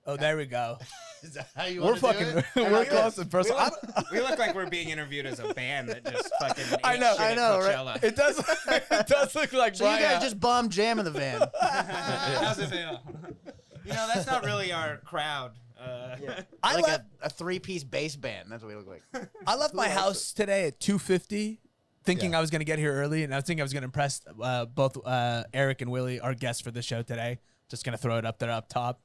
Oh, there we go. Is that how you We're want to do fucking. it? We're close in person. We look like we're being interviewed as a band that just fucking. I know, ate shit at Coachella. It does. It does look like. So you guys just bomb jam in the van. How's it feel? You know, that's not really our crowd. I Like left. a 3-piece bass band. That's what we look like. I left my house today at 2:50, thinking I was going to get here early, and I was thinking I was going to impress both Eric and Willie, our guests for the show today. Just going to throw it up there up top.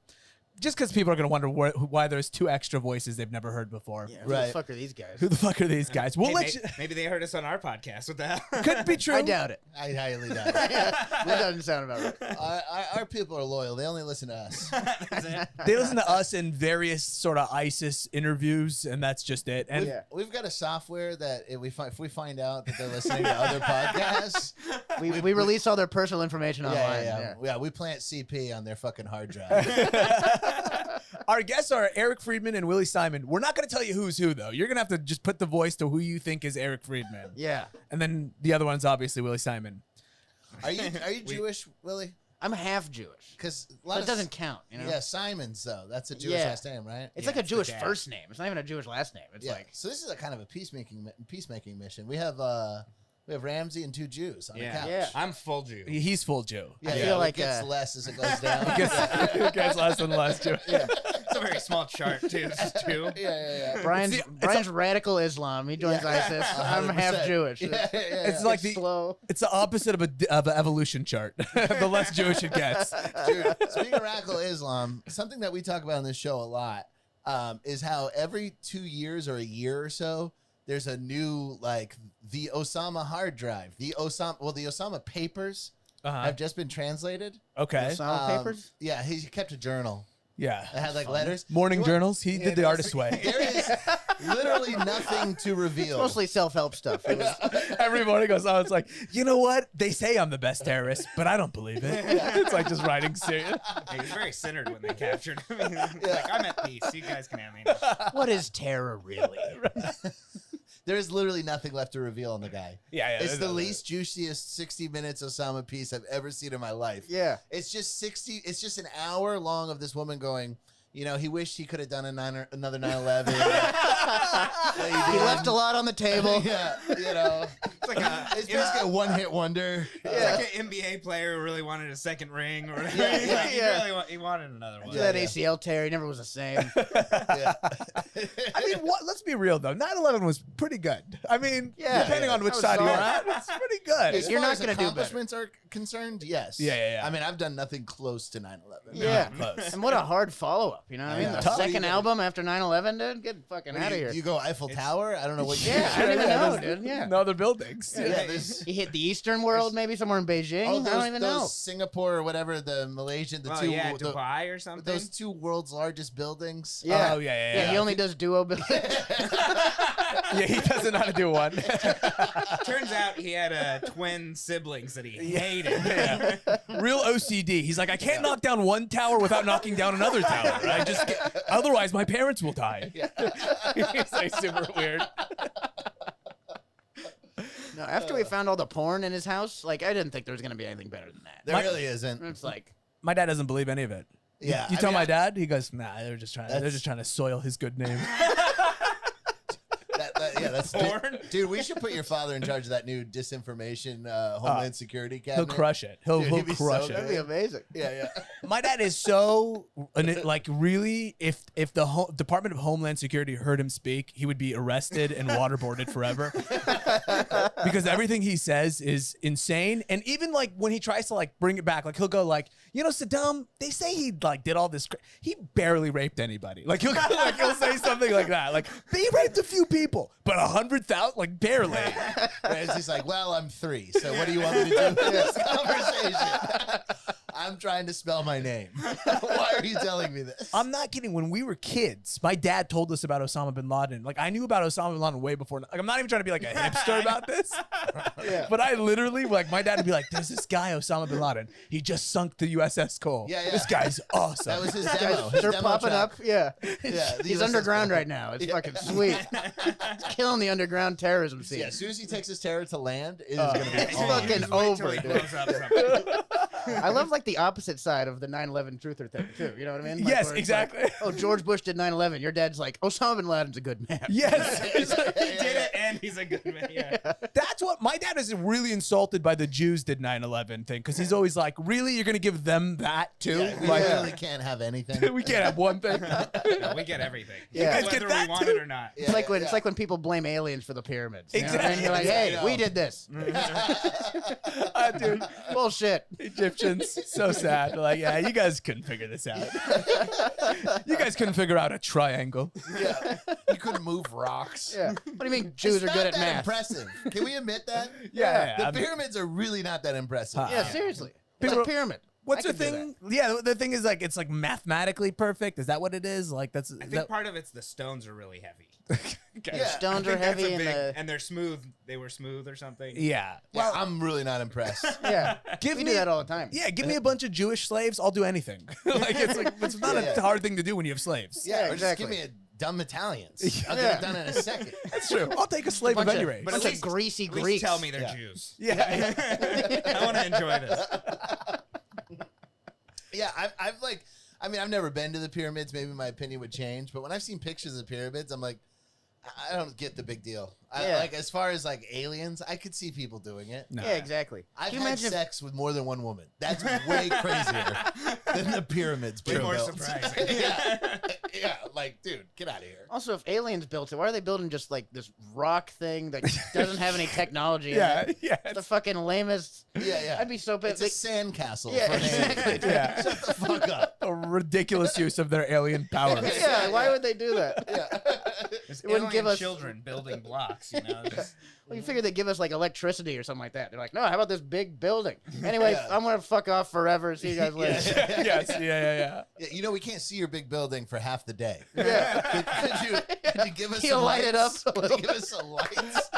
Just because people are going to wonder why there's 2 extra voices they've never heard before. Yeah, who the fuck are these guys? Who the fuck are these guys? We'll let you. Maybe they heard us on our podcast. What the hell? Could be true. I doubt it. I highly doubt it. That doesn't sound about right. Our people are loyal. They only listen to us. They listen to us in various sort of ISIS interviews, and that's just it. And We've got a software that if we find out that they're listening to other podcasts, We release all their personal information online. yeah, we plant CP on their fucking hard drive. our guests are Eric Friedman and Willie Simon. We're not going to tell you who's who, though. You're going to have to just put the voice to who you think is Eric Friedman. Yeah. And then the other one's obviously Willie Simon. Are you Jewish, Willie? I'm half Jewish. Because It doesn't count, you know? Yeah, Simons though. That's a Jewish last name, right? It's like a Jewish first name. It's not even a Jewish last name. It's like so. This is a kind of a peacemaking mission. We have Ramsey and 2 Jews on the couch. Yeah. I'm full Jew. He's full Jew. Yeah, I feel like it gets less as it goes down. It gets less than the last Jew. Yeah. It's a very small chart too. It's just 2. Yeah. Brian's radical Islam. He joins ISIS. I'm half Jewish. It's like slow. It's the opposite of an evolution chart. The less Jewish it gets. Dude, speaking of radical Islam, something that we talk about on this show a lot is how every 2 years or a year or so, there's a new, like, the Osama hard drive. The Osama papers have just been translated. Okay. Osama papers? Yeah, he kept a journal. Yeah. It had, like, letters. Morning journals. He did the artist way. There is literally nothing to reveal. It's mostly self-help stuff. It was, Every morning goes on. It's like, you know what? They say I'm the best terrorist, but I don't believe it. It's like just writing serious. He was very centered when they captured him. Like, I'm at peace. You guys can have me. what is terror really? There's literally nothing left to reveal on the guy. Yeah. It's the least juiciest 60 minutes Osama piece I've ever seen in my life. Yeah. It's just an hour long of this woman going, you know, he wished he could have done another 9/11. He left a lot on the table. Yeah, you know. It's basically a one-hit wonder. It's like an NBA player who really wanted a second ring. Or he wanted another one. That ACL tear, he never was the same. I mean, let's be real, though. 9/11 was pretty good. I mean, depending on which That was side you're solid. at, it's pretty good. As You're far not as gonna do better. accomplishments are concerned, yes. Yeah. I mean, I've done nothing close to 9/11. Yeah. Close. And what a hard follow-up, you know what I mean? Yeah. The Tough. second album after 9/11, dude? Get fucking out of here. You go Eiffel Tower? I don't know what you Yeah, I don't even know, dude. Yeah. No other buildings. Yeah, there's He hit the Eastern world, maybe somewhere in Beijing. I don't even know. Singapore or whatever, the Malaysian, Dubai or something. those 2 world's largest buildings. Yeah. Oh, yeah. He only does duo buildings. Yeah, he doesn't know how to do one. Turns out he had twin siblings that he hated. Real OCD. He's like, I can't knock down one tower without knocking down another tower. Otherwise, my parents will die. He's like super weird. No, after we found all the porn in his house, like, I didn't think there was going to be anything better than that. There really isn't. It's like, My dad doesn't believe any of it. Yeah, You I tell mean, my dad, he goes, nah, they're just trying to soil his good name. That's Porn? dude. We should put your father in charge of that new disinformation Homeland Security cabinet. He'll crush it. He'll Dude, he'd be crush so it. that'd be amazing. Yeah. My dad is so like really. If the Department of Homeland Security heard him speak, he would be arrested and waterboarded forever. Because everything he says is insane, and even like when he tries to like bring it back, like he'll go like, you know, Saddam. They say he like did all this. He barely raped anybody. Like he'll say something like that. Like he raped a few people, but 100,000, like barely. And he's like, well, I'm 3, so what do you want me to do in this conversation? I'm trying to spell my name. Why are you telling me this? I'm not kidding. When we were kids, my dad told us about Osama bin Laden. Like I knew about Osama bin Laden way before. Like I'm not even trying to be like a hipster about this. But I literally, like, my dad would be like, "There's this guy Osama bin Laden. He just sunk the USS Cole. Yeah. This guy's awesome." That was his demo. His They're demo popping track. up. Yeah. Yeah, the He's USS underground Cole. right now. It's fucking sweet. It's killing the underground terrorism scene. Yeah, as soon as he takes his terror to land, it is going to be It's on. fucking Just wait till over, he dude. blows up something. I love like the opposite side of the 9/11 truther thing too. You know what I mean? Like, Yes, where it's exactly. like, oh, George Bush did 9/11. Your dad's like, Osama bin Laden's a good man. Yes. He did it, and he's a good man. Yeah. That's what my dad is really insulted by the Jews did 9/11 thing because he's always like, really, you're gonna give them that too? Yeah, we Like, really can't have anything. we can't have one thing. No, we get everything. Yeah. You guys get Whether that we want too? it or not. Yeah, It's like when people blame aliens for the pyramids. You know what I mean? Exactly. You're like, Yeah, I hey, know. we did this. Dude, Bullshit. Egyptians, so sad. They're like, yeah, you guys couldn't figure this out. You guys couldn't figure out a triangle. Yeah, you couldn't move rocks. Yeah. What do you mean Jews It's are not good at that math? impressive. Can we admit that? Yeah, The I mean- pyramids are really not that impressive. Huh. Yeah, seriously. It's People- a pyramid. What's I the could do thing? Yeah, the thing is like it's like mathematically perfect. Is that what it is? Like that's. I think part of it's the stones are really heavy. Okay. Yeah. Stones I are think that's heavy a and big- the and they're smooth. They were smooth or something. Yeah. Well, I'm really not impressed. yeah. Give we me do that all the time. Yeah, give me a bunch of Jewish slaves. I'll do anything. Like it's not Yeah. a hard thing to do when you have slaves. Yeah, Yeah, or just give exactly. me a dumb Italians. I'll get Yeah. it done in a second. That's true. I'll take a slave of Bunch any of- race. But Bunch at of least- greasy At least Greeks. tell me they're Yeah. Jews. Yeah. I want to enjoy this. Yeah, I've like, I mean, I've never been to the pyramids. Maybe my opinion would change. But when I've seen pictures of the pyramids, I'm like, I don't get the big deal. Yeah. Like, as far as like aliens, I could see people doing it. No. Yeah, exactly. I've Can you had imagine if- sex with more than one woman. That's way crazier than the pyramids. Way being more built. surprising. yeah, yeah. Like, dude, get out of here. Also, if aliens built it, why are they building just like this rock thing that doesn't have any technology Yeah. in it? Yeah. The fucking lamest. Yeah, yeah. I'd be so pissed. It's a sandcastle. Yeah, for an alien. exactly. Yeah. Shut the fuck up. A ridiculous use of their alien powers. Yeah, why would they do that? Yeah. There's It wouldn't give alien us- children building blocks. You know. Just- Well, you figure they'd give us like electricity or something like that. They're like, no, how about this big building? Anyway, Yeah. I'm gonna fuck off forever. See you guys later. Yes. Yeah. Yeah, you know, we can't see your big building for half the day. Yeah. Could you give us He'll some light it up lights? a Could little you give us some lights?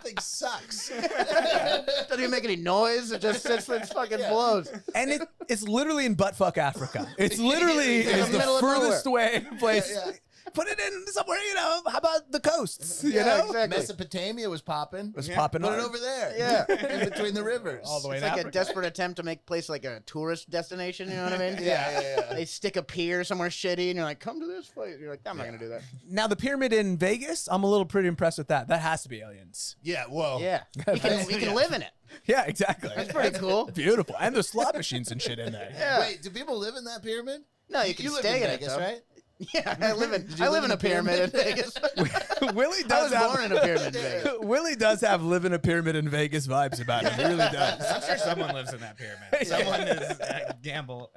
Thing sucks. Doesn't even make any noise. It just sits there and fucking Yeah. blows. And it's literally in buttfuck Africa. It's literally Yeah, is in the the middle of furthest away place. Yeah, yeah. Put it in somewhere, how about the coasts? You Yeah, know? exactly. Mesopotamia was popping. Was Yeah. popping Put on. it over there. Yeah. In between the rivers. All the way It's in like a Africa. desperate attempt to make place like a tourist destination. You know what I mean? Yeah. They stick a pier somewhere shitty, and you're like, "Come to this place." You're like, "I'm not gonna do that." Now the pyramid in Vegas, I'm a little pretty impressed with that. That has to be aliens. Yeah, whoa. Yeah, you can Yeah. live in it. Yeah, exactly. That's pretty cool. Beautiful. And there's slot machines and shit in there. Yeah. Wait, do people live in that pyramid? No, you can live stay in in it, Vegas, though. right? Yeah, I live in you live in a a pyramid in pyramid? Vegas. Willie I does was have born in a pyramid in Vegas. Willie does have live in a pyramid in Vegas vibes about him. He really does. I'm sure someone lives in that pyramid. Someone is a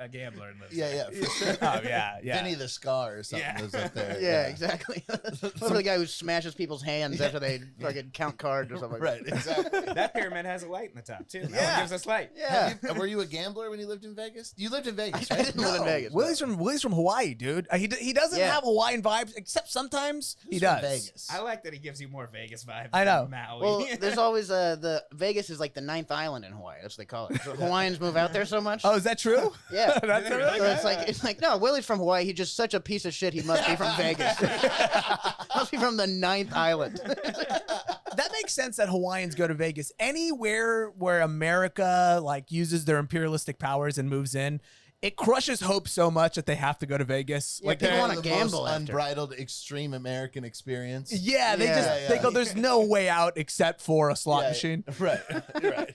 gambler and lives Yeah, there. yeah, for sure. Oh yeah, yeah. Vinny the Scar or something Yeah. lives up there. Yeah, exactly. What about the guy who smashes people's hands after they fucking count cards or something like Right, exactly. That pyramid has a light in the top too. That Yeah. one gives us light. that? Yeah. Were you a gambler when you lived in Vegas? You lived in Vegas, I right? didn't live in Vegas. Willie's from Hawaii, dude. He doesn't Yeah. have Hawaiian vibes, except sometimes he He's from does. Vegas. I like that he gives you more Vegas vibes. I know. Than Maui. Well, there's always the Vegas is like the ninth island in Hawaii. That's what they call it. So Hawaiians move out there so much. Oh, is that true? Yeah. That's Do they really really? So it's like no, Willie's from Hawaii. He's just such a piece of shit. He must be from Vegas. Must be from the ninth island. That makes sense that Hawaiians go to Vegas. Anywhere where America like uses their imperialistic powers and moves in, it crushes hope so much that they have to go to Vegas. Yeah, Like people they're- wanna the gamble most after. unbridled, extreme American experience. yeah, they Yeah. just Yeah, they yeah. go. There's no way out except for a slot Yeah, machine. Right, right.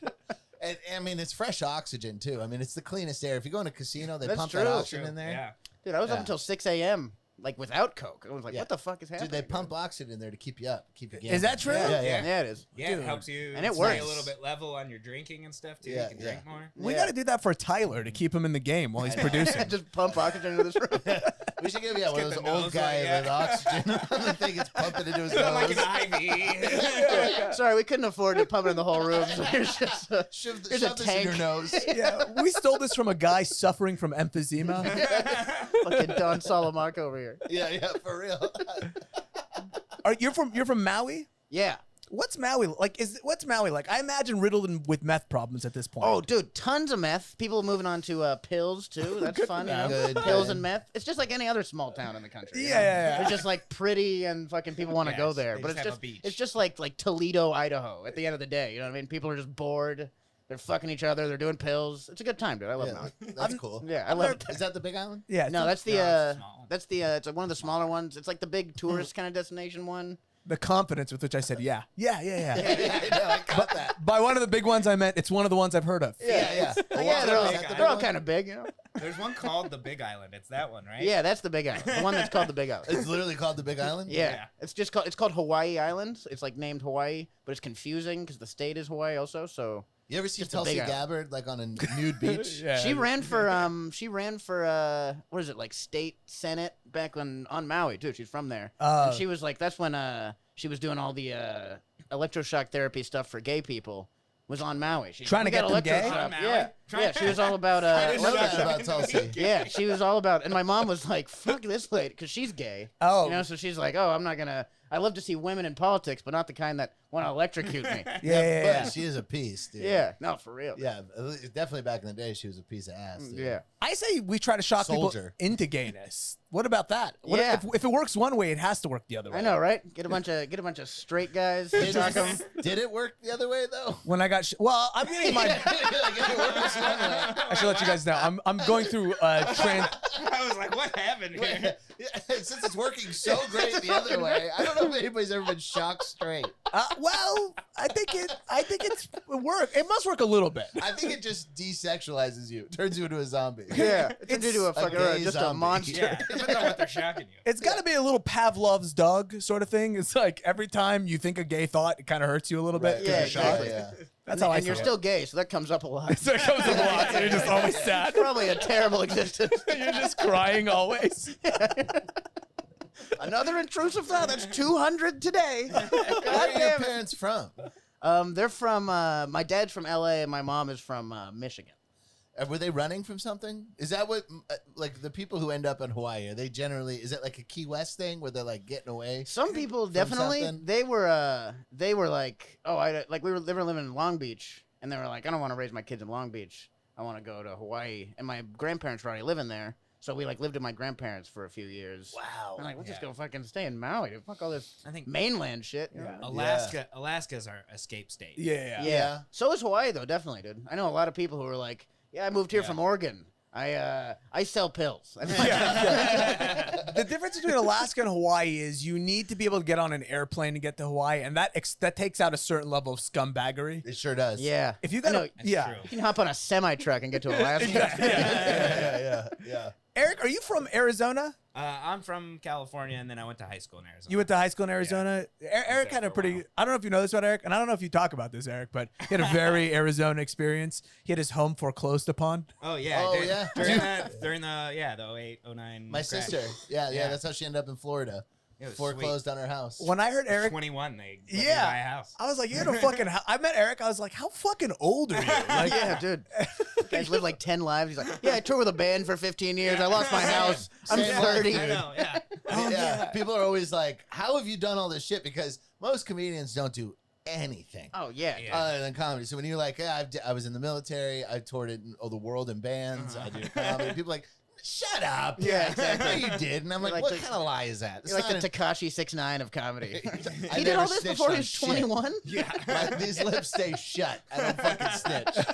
And I mean, it's fresh oxygen too. I mean, it's the cleanest air. If you go in a casino, they That's pump true. that oxygen in there. Yeah. Dude, I was up Yeah. until 6 a.m. like without Coke. I was like, Yeah. what the fuck is happening? Dude, they pump oxygen in there to keep you up, keep you. Is that gambling. true? Yeah, Yeah, yeah. it is. Yeah, Dude. it helps you And it stay works. a little bit level on your drinking and stuff too. Yeah, You can drink more. We Yeah. got to do that for Tyler to keep him in the game while he's producing. Just pump oxygen into this room. We should give one of get those the old nose guy light, yeah. with oxygen on the thing. It's pumping into his Like nose. an IV. Sorry, we couldn't afford to pump it in the whole room. So here's just Shove, Here's a shove this in your tank. nose. Yeah, we stole this from a guy suffering from emphysema. fucking Don Salamanca over here. Yeah, for real. You're from Maui? Yeah. What's Maui like? What's Maui like? I imagine riddled with meth problems at this point. Oh, dude, tons of meth. People moving on to pills too. That's fun. You know? Good, Pills good. and meth. It's just like any other small town in the country. you Yeah, know? yeah, yeah. It's just like pretty and fucking people want to Yeah, go there. they But just it's have just a beach. it's just like Toledo, Idaho. At the end of the day, you know what I mean? People are just bored. They're fucking each other. They're doing pills. It's a good time, dude. I love Maui. That's cool. Yeah, I love it. Is that the Big Island? Yeah. No, that's the No, it's small. that's the it's one of the smaller ones. It's like the big tourist kind of destination one. the confidence with which I said, yeah. I know, I got that. By one of the big ones I meant, it's one of the ones I've heard of. Yeah. Yeah, they're all, Is that the big they're all one? kind of big, you know. There's one called the Big Island. It's that one, right? Yeah, that's the Big Island. The one that's called the Big Island. It's literally called the Big Island? Yeah. Yeah. It's called Hawaii Island. It's like named Hawaii, but it's confusing because the state is Hawaii also. So You ever see Just a Tulsi big island. Gabbard like on a nude beach? Yeah. she ran for what is it, like state senate back on Maui too. She's from there. And she was like, that's when she was doing all the electroshock therapy stuff for gay people. Was on Maui. She Trying to got get them gay? electroshock. On Maui? Yeah, yeah. She was all about I didn't know that electroshock. about Tulsi. Yeah, she was all about, and my mom was like, "Fuck this lady," because she's gay. Oh. You know, so she's like, "Oh, I'm not gonna. I love to see women in politics, but not the kind that want to electrocute me." Yeah. But she is a piece, dude. Yeah, no, for real. Yeah, definitely back in the day, she was a piece of ass, dude. Yeah. I say we try to shock Soldier. people into gayness. What about that? What Yeah. if it works one way, it has to work the other way. I know, right? Get a bunch of straight guys. To talk 'em. Did it work the other way, though? When I got well, I'm getting my. Like, it works one way. I should let you guys know. I'm going through trans. I was like, what happened here? Yeah, since it's working so great the other way, I don't know if anybody's ever been shocked straight. Well, I think it work. It must work a little bit. I think it just desexualizes you, turns you into a zombie. Yeah, it turns you into a a fucking gay just a zombie. monster. Yeah, depends on what they're shocking you. It's got to be a little Pavlov's dog sort of thing. It's like every time you think a gay thought, it kind of hurts you a little bit. Right. 'cause Yeah, you're shocked. Yeah. That's how I And you're feel. still gay, so that comes up a lot. So it comes up a lot. So you're just always sad. Probably a terrible existence. You're just crying always. Another intrusive thought. That's 200 today. Where are your damn it. parents from? They're from. My dad's from L.A. and my mom is from Michigan. Were they running from something? Is that what, like, the people who end up in Hawaii, are they generally, is it like a Key West thing where they're, like, getting away? Some people definitely. something? They were like, oh, they were living in Long Beach, and they were like, I don't want to raise my kids in Long Beach. I want to go to Hawaii, and my grandparents were already living there, so we like lived with my grandparents for a few years. Wow. I'm like, we'll just Yeah. go fucking stay in Maui. Dude. Fuck all this I think mainland shit. you know? Yeah. Alaska's our escape state. Yeah. Yeah. So is Hawaii though, definitely, dude. I know a lot of people who are like, yeah, I moved here Yeah. from Oregon. I sell pills. The difference between Alaska and Hawaii is you need to be able to get on an airplane to get to Hawaii, and that takes out a certain level of scumbaggery. It sure does. Yeah. If you I know. got, That's yeah. true. You can hop on a semi truck and get to Alaska. Yeah. Eric, are you from Arizona? I'm from California, and then I went to high school in Arizona. You went to high school in Arizona. Eric had a there for a pretty. while. I don't know if you know this about Eric, and I don't know if you talk about this, Eric, but he had a very Arizona experience. He had his home foreclosed upon. Oh yeah. Oh, yeah. During the 08, 09. My crash. sister. Yeah, Yeah. that's how she ended up in Florida. It was Foreclosed on her house. When I heard sweet. Eric, 21. They let me Yeah. buy a house. I was like, "You had a fucking." I met Eric. I was like, "How fucking old are you?" Like, Yeah, dude. Guys live like 10 lives. He's like, yeah, I toured with a band for 15 years. I lost my house. I'm Same life, 30. I know. Yeah. Oh, yeah. People are always like, how have you done all this shit? Because most comedians don't do anything. Oh, yeah. Yeah. Other than comedy. So when you're like, yeah, I was in the military, I toured the world in bands, I do comedy. People are like, shut up. Yeah, exactly. No, you did. And I'm like, You're like what the- kind of lie is that? It's You're like not the Tekashi 6ix9ine of comedy. I He did never all this snitched before on he was shit. 21? Yeah. These lips stay shut. I don't fucking snitch.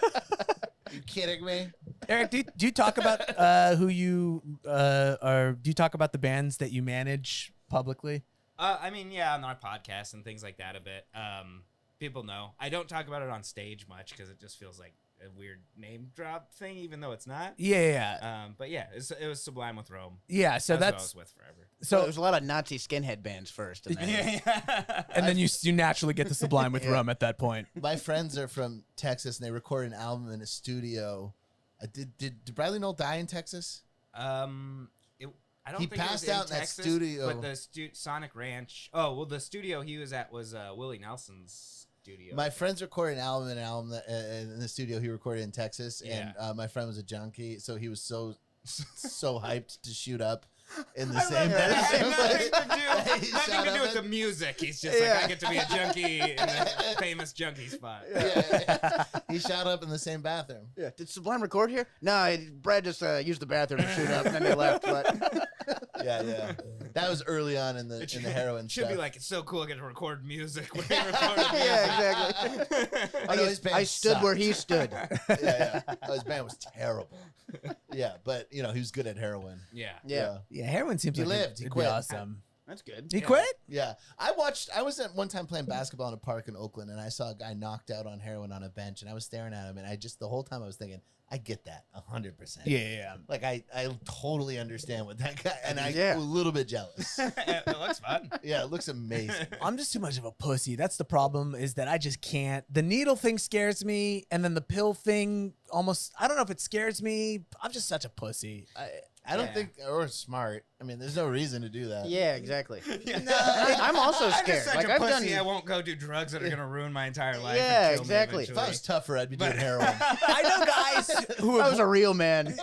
You kidding me? Eric, do you talk about who you are? Do you talk about the bands that you manage publicly? I mean, yeah, on our podcast and things like that a bit. People know. I don't talk about it on stage much because it just feels like a weird name drop thing, even though it's not. Yeah. But yeah, it was Sublime with Rome. Yeah. So That's what I that's was with forever. So so. there's a lot of Nazi skinhead bands first. And then, Yeah. And then you naturally get to Sublime with Yeah. Rum at that point. My friends are from Texas and they recorded an album in a studio. Did Bradley Noel die in Texas? I don't He think it was passed in out in that Texas, studio. But the Sonic Ranch. Oh well, the studio he was at was Willie Nelson's studio. My friends recorded an album in the studio he recorded in Texas, Yeah. and my friend was a junkie, so he was so hyped to shoot up in the I same love that. bedroom. Nothing He to shot do up with the in- music. He's just Yeah. like I get to be a junkie in a famous junkie spot. Yeah. He shot up in the same bathroom. yeah. Did Sublime record here? No, Brad just used the bathroom to shoot up, and then they left. But Yeah. That was early on in the heroin Should stuff. be like, it's so cool I get to record music when he recorded music. Yeah, exactly. I know his band I stood where he stood. yeah. Oh, his band was terrible. Yeah, but he was good at heroin. Yeah. Yeah, heroin seems He like lived. He it'd quit. be awesome. That's good. He quit? Yeah, I was at one time playing basketball in a park in Oakland, and I saw a guy knocked out on heroin on a bench, and I was staring at him, and the whole time I was thinking, I get that 100%. Yeah. Like I totally understand what that guy, and I'm Yeah. a little bit jealous. It looks fun. Yeah, it looks amazing. I'm just too much of a pussy. That's the problem, is that I just can't. The needle thing scares me, and then the pill thing almost, I don't know if it scares me. I'm just such a pussy. I don't think, or smart. I mean, there's no reason to do that. Yeah, exactly. No, I'm also I'm scared. just such Like a I've pussy. done. I won't go do drugs that are gonna ruin my entire life. Yeah, and kill exactly. Me If I was eventually. tougher, I'd be doing heroin. I know guys who I have, was a real man.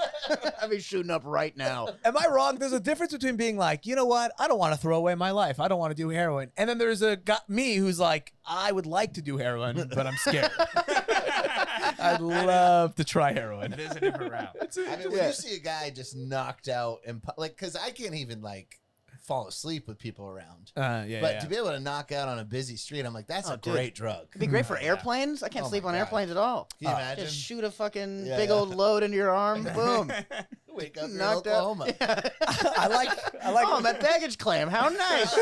I'd be shooting up right now. am I wrong? There's a difference between being like, you know what? I don't want to throw away my life. I don't want to do heroin. And then there's me who's like, I would like to do heroin, but I'm scared. I'd love to try heroin. It is a different route. I mean, when you see a guy just knocked out and because I can't even fall asleep with people around. But to be able to knock out on a busy street, I'm like, that's a dude. great drug. It'd be great for airplanes. I can't Oh sleep my on God. airplanes at all. Can you imagine? Just shoot a fucking Yeah, big yeah. old load into your arm. Boom. Wake up in Knocked out. Oklahoma. I like Oh, I'm at baggage claim. How nice.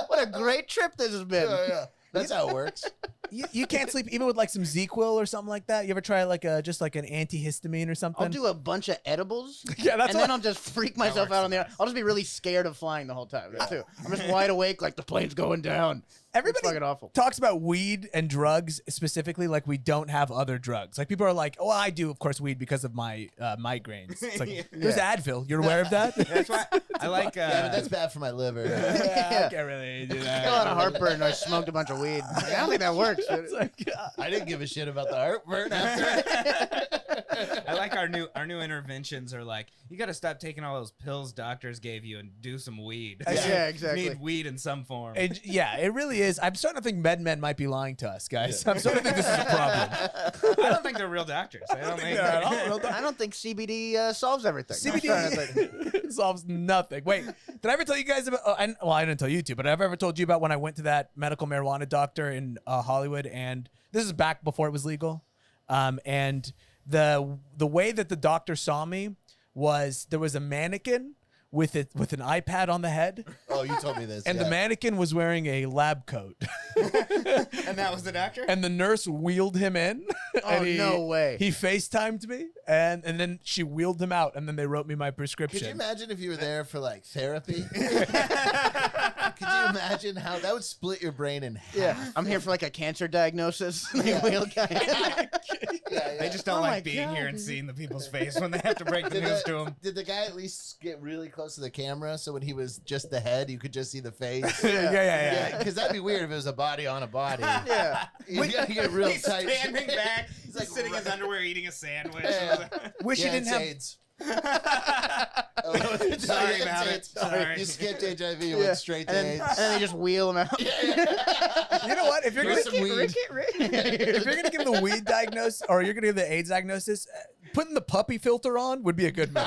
What a great trip this has been. Yeah. That's how it works. you can't sleep even with like some ZQL or something like that. You ever try like just like an antihistamine or something? I'll do a bunch of edibles. Yeah, that's and what then I'll just freak myself out on the air. I'll just be really scared of flying the whole time, too. I'm just wide awake like the plane's going down. everybody It's fucking awful. talks about weed and drugs specifically like we don't have other drugs. Like people are like, oh, I do, of course, weed because of my migraines. It's like, there's Advil. You're aware of that? That's why I like. Yeah, but that's bad for my liver. I can't really do I that. got a lot of heartburn. I smoked a bunch of weed. Like, I don't think that works. It's like, I didn't give a shit about the heartburn after. I like our new interventions are like, you got to stop taking all those pills doctors gave you and do some weed. Yeah, exactly. You need weed in some form. yeah, it really is. I'm starting to think MedMen might be lying to us, guys. I'm starting to think this is a problem. I don't think they're real doctors. I don't think. I don't think CBD solves everything. I'm trying to think. CBD solves nothing. Wait, did I ever tell you guys about? I didn't tell you two, but I've ever told you about when I went to that medical marijuana doctor in Hollywood, and this is back before it was legal. And the way that the doctor saw me was there was a mannequin with an iPad on the head, Oh, you told me this. and the mannequin was wearing a lab coat, And that was the doctor. and the nurse wheeled him in. Oh, no way. He FaceTimed me, and then she wheeled him out, and then they wrote me my prescription. Could you imagine if you were there for therapy? Could you imagine how that would split your brain in half? Yeah, I'm here for like a cancer diagnosis. Yeah. They just don't Oh my like being God, here and dude. seeing the people's face when they have to break the news to them. Did the guy at least get really close to the camera so when he was just the head, you could just see the face? yeah. Because that'd be weird if it was a body on a body. Yeah. You gotta get real He's tight. standing back. He's He's sitting in his underwear eating a sandwich. Yeah. Wish Yeah, you didn't it's have. AIDS. Sorry It's about it. AIDS. Sorry. You skipped HIV, you Yeah. went straight to And AIDS. then they just wheel him out. You know what? If you're Here's gonna some weed. if you're gonna give the weed diagnosis or you're gonna give the AIDS diagnosis, putting the puppy filter on would be a good move.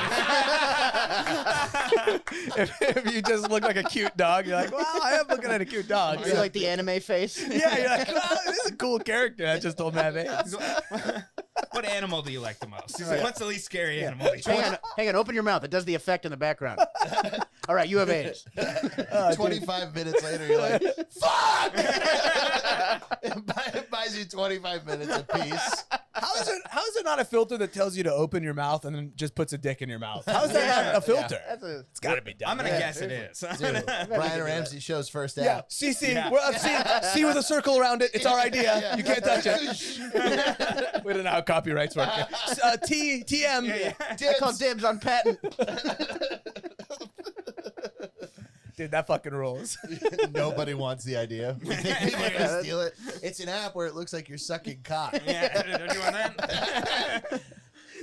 if you just look like a cute dog, you're like, well, I am looking at a cute dog. See like the anime face. Yeah, you're like, wow, this is a cool character. I just told me I have AIDS. What animal do you like the most? He's like, what's the least scary animal? that you like? Hang on, open your mouth. It does the effect in the background. All right, you have AIDS. 25 minutes later, you're like, fuck! It buys you 25 minutes apiece. How is it not a filter that tells you to open your mouth and then just puts a dick in your mouth? How is that not a filter? It's got to be done. I'm gonna Yeah, guess it is. Dude, Brian Ramsey shows first Yeah, out. CC. Yeah. We're up C with a circle around it. It's our idea. You can't touch it. We don't know how copyrights work. TM. I call dibs on patent. Dude, that fucking rules. Nobody wants the idea. We think people are gonna steal it. It's an app where it looks like you're sucking cock. Yeah, don't you want that?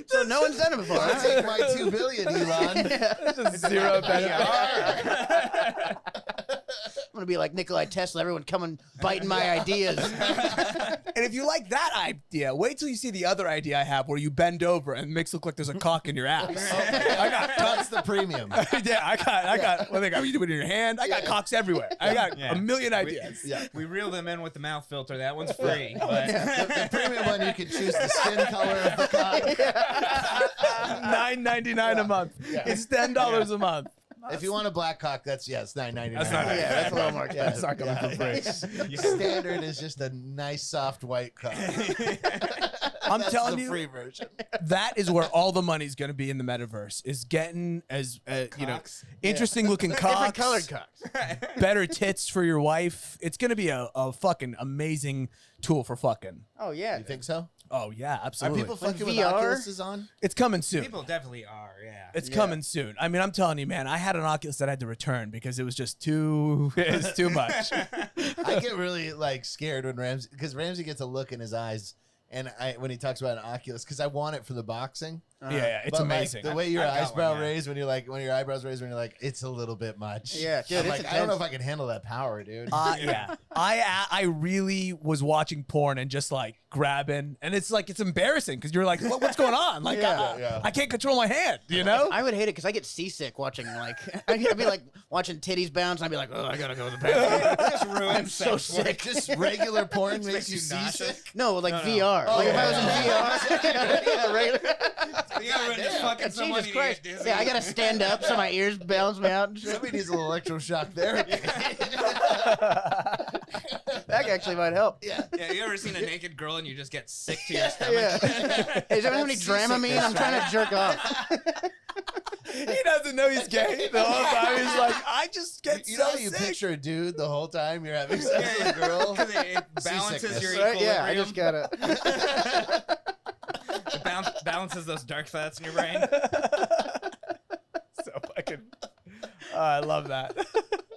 So no one's done it before. I'll Huh? take my 2 billion, Elon. It's just zero benefit. I'm gonna be like Nikolai Tesla. Everyone coming biting my ideas. And if you like that idea, wait till you see the other idea I have, where you bend over and it makes it look like there's a cock in your ass. I got That's the premium. yeah, I got. What they got? You do it in your hand. I got cocks everywhere. I got a million ideas. We reel them in with the mouth filter. That one's free. But The premium one, you can choose the skin color of the cock. $9.99 a month. It's $10 a month. If you want a black cock, it's $9.99. That's not Yeah, that's a little more expensive. That's not coming for free. Standard is just a nice soft white cock. I'm That's telling the you, free version. that is where all the money's going to be in the metaverse. Is getting as Cocks. interesting looking Different cocks, colored cocks. better tits for your wife. It's going to be a fucking amazing tool for fucking. Oh yeah. You think so? Oh yeah, Are absolutely. people fucking with VR? Oculus on? It's coming soon. people definitely are. Yeah. It's coming soon. I mean, I'm telling you, man. I had an Oculus that I had to return because it was just too. It's too much. I get really like scared when Ramsey gets a look in his eyes, and when he talks about an Oculus, because I want it for the boxing. Yeah, it's But, like, amazing. the way your I've got eyebrow one, yeah. raised when you're like, when your eyebrows raised when you're like, it's a little bit much. Yeah, dude, I'm it's like, I don't know if intense. I can handle that power, dude. Yeah, I really was watching porn and just like grabbing, and it's like it's embarrassing because you're like, what's going on? Like, Yeah. I can't control my hand, you know? I would hate it because I get seasick watching like I'd be like watching titties bounce and I'd be like, oh, I gotta go to the bathroom. Just ruins I'm so sex for sick. Just regular porn makes makes you you nauseous. seasick. No, like No. VR. Oh, like if I was yeah. in VR, yeah, regular. You gotta run this fucking someone Jesus and you Christ. get dizzy. Yeah, I gotta stand up so my ears balance me out and shit. Somebody needs a little electroshock therapy. That actually might help. Yeah. Yeah, you ever seen a naked girl and you just get sick to your stomach? Yeah. Hey, is there any Dramamine? I'm trying to jerk off. He doesn't know he's gay the whole time. He's like, I just get You so know how you sick. picture a dude the whole time you're having sex with a girl? Because it balances your Seasickness. equilibrium. Right? Yeah, I just gotta. It balances those dark thoughts in your brain. So fucking. I love that.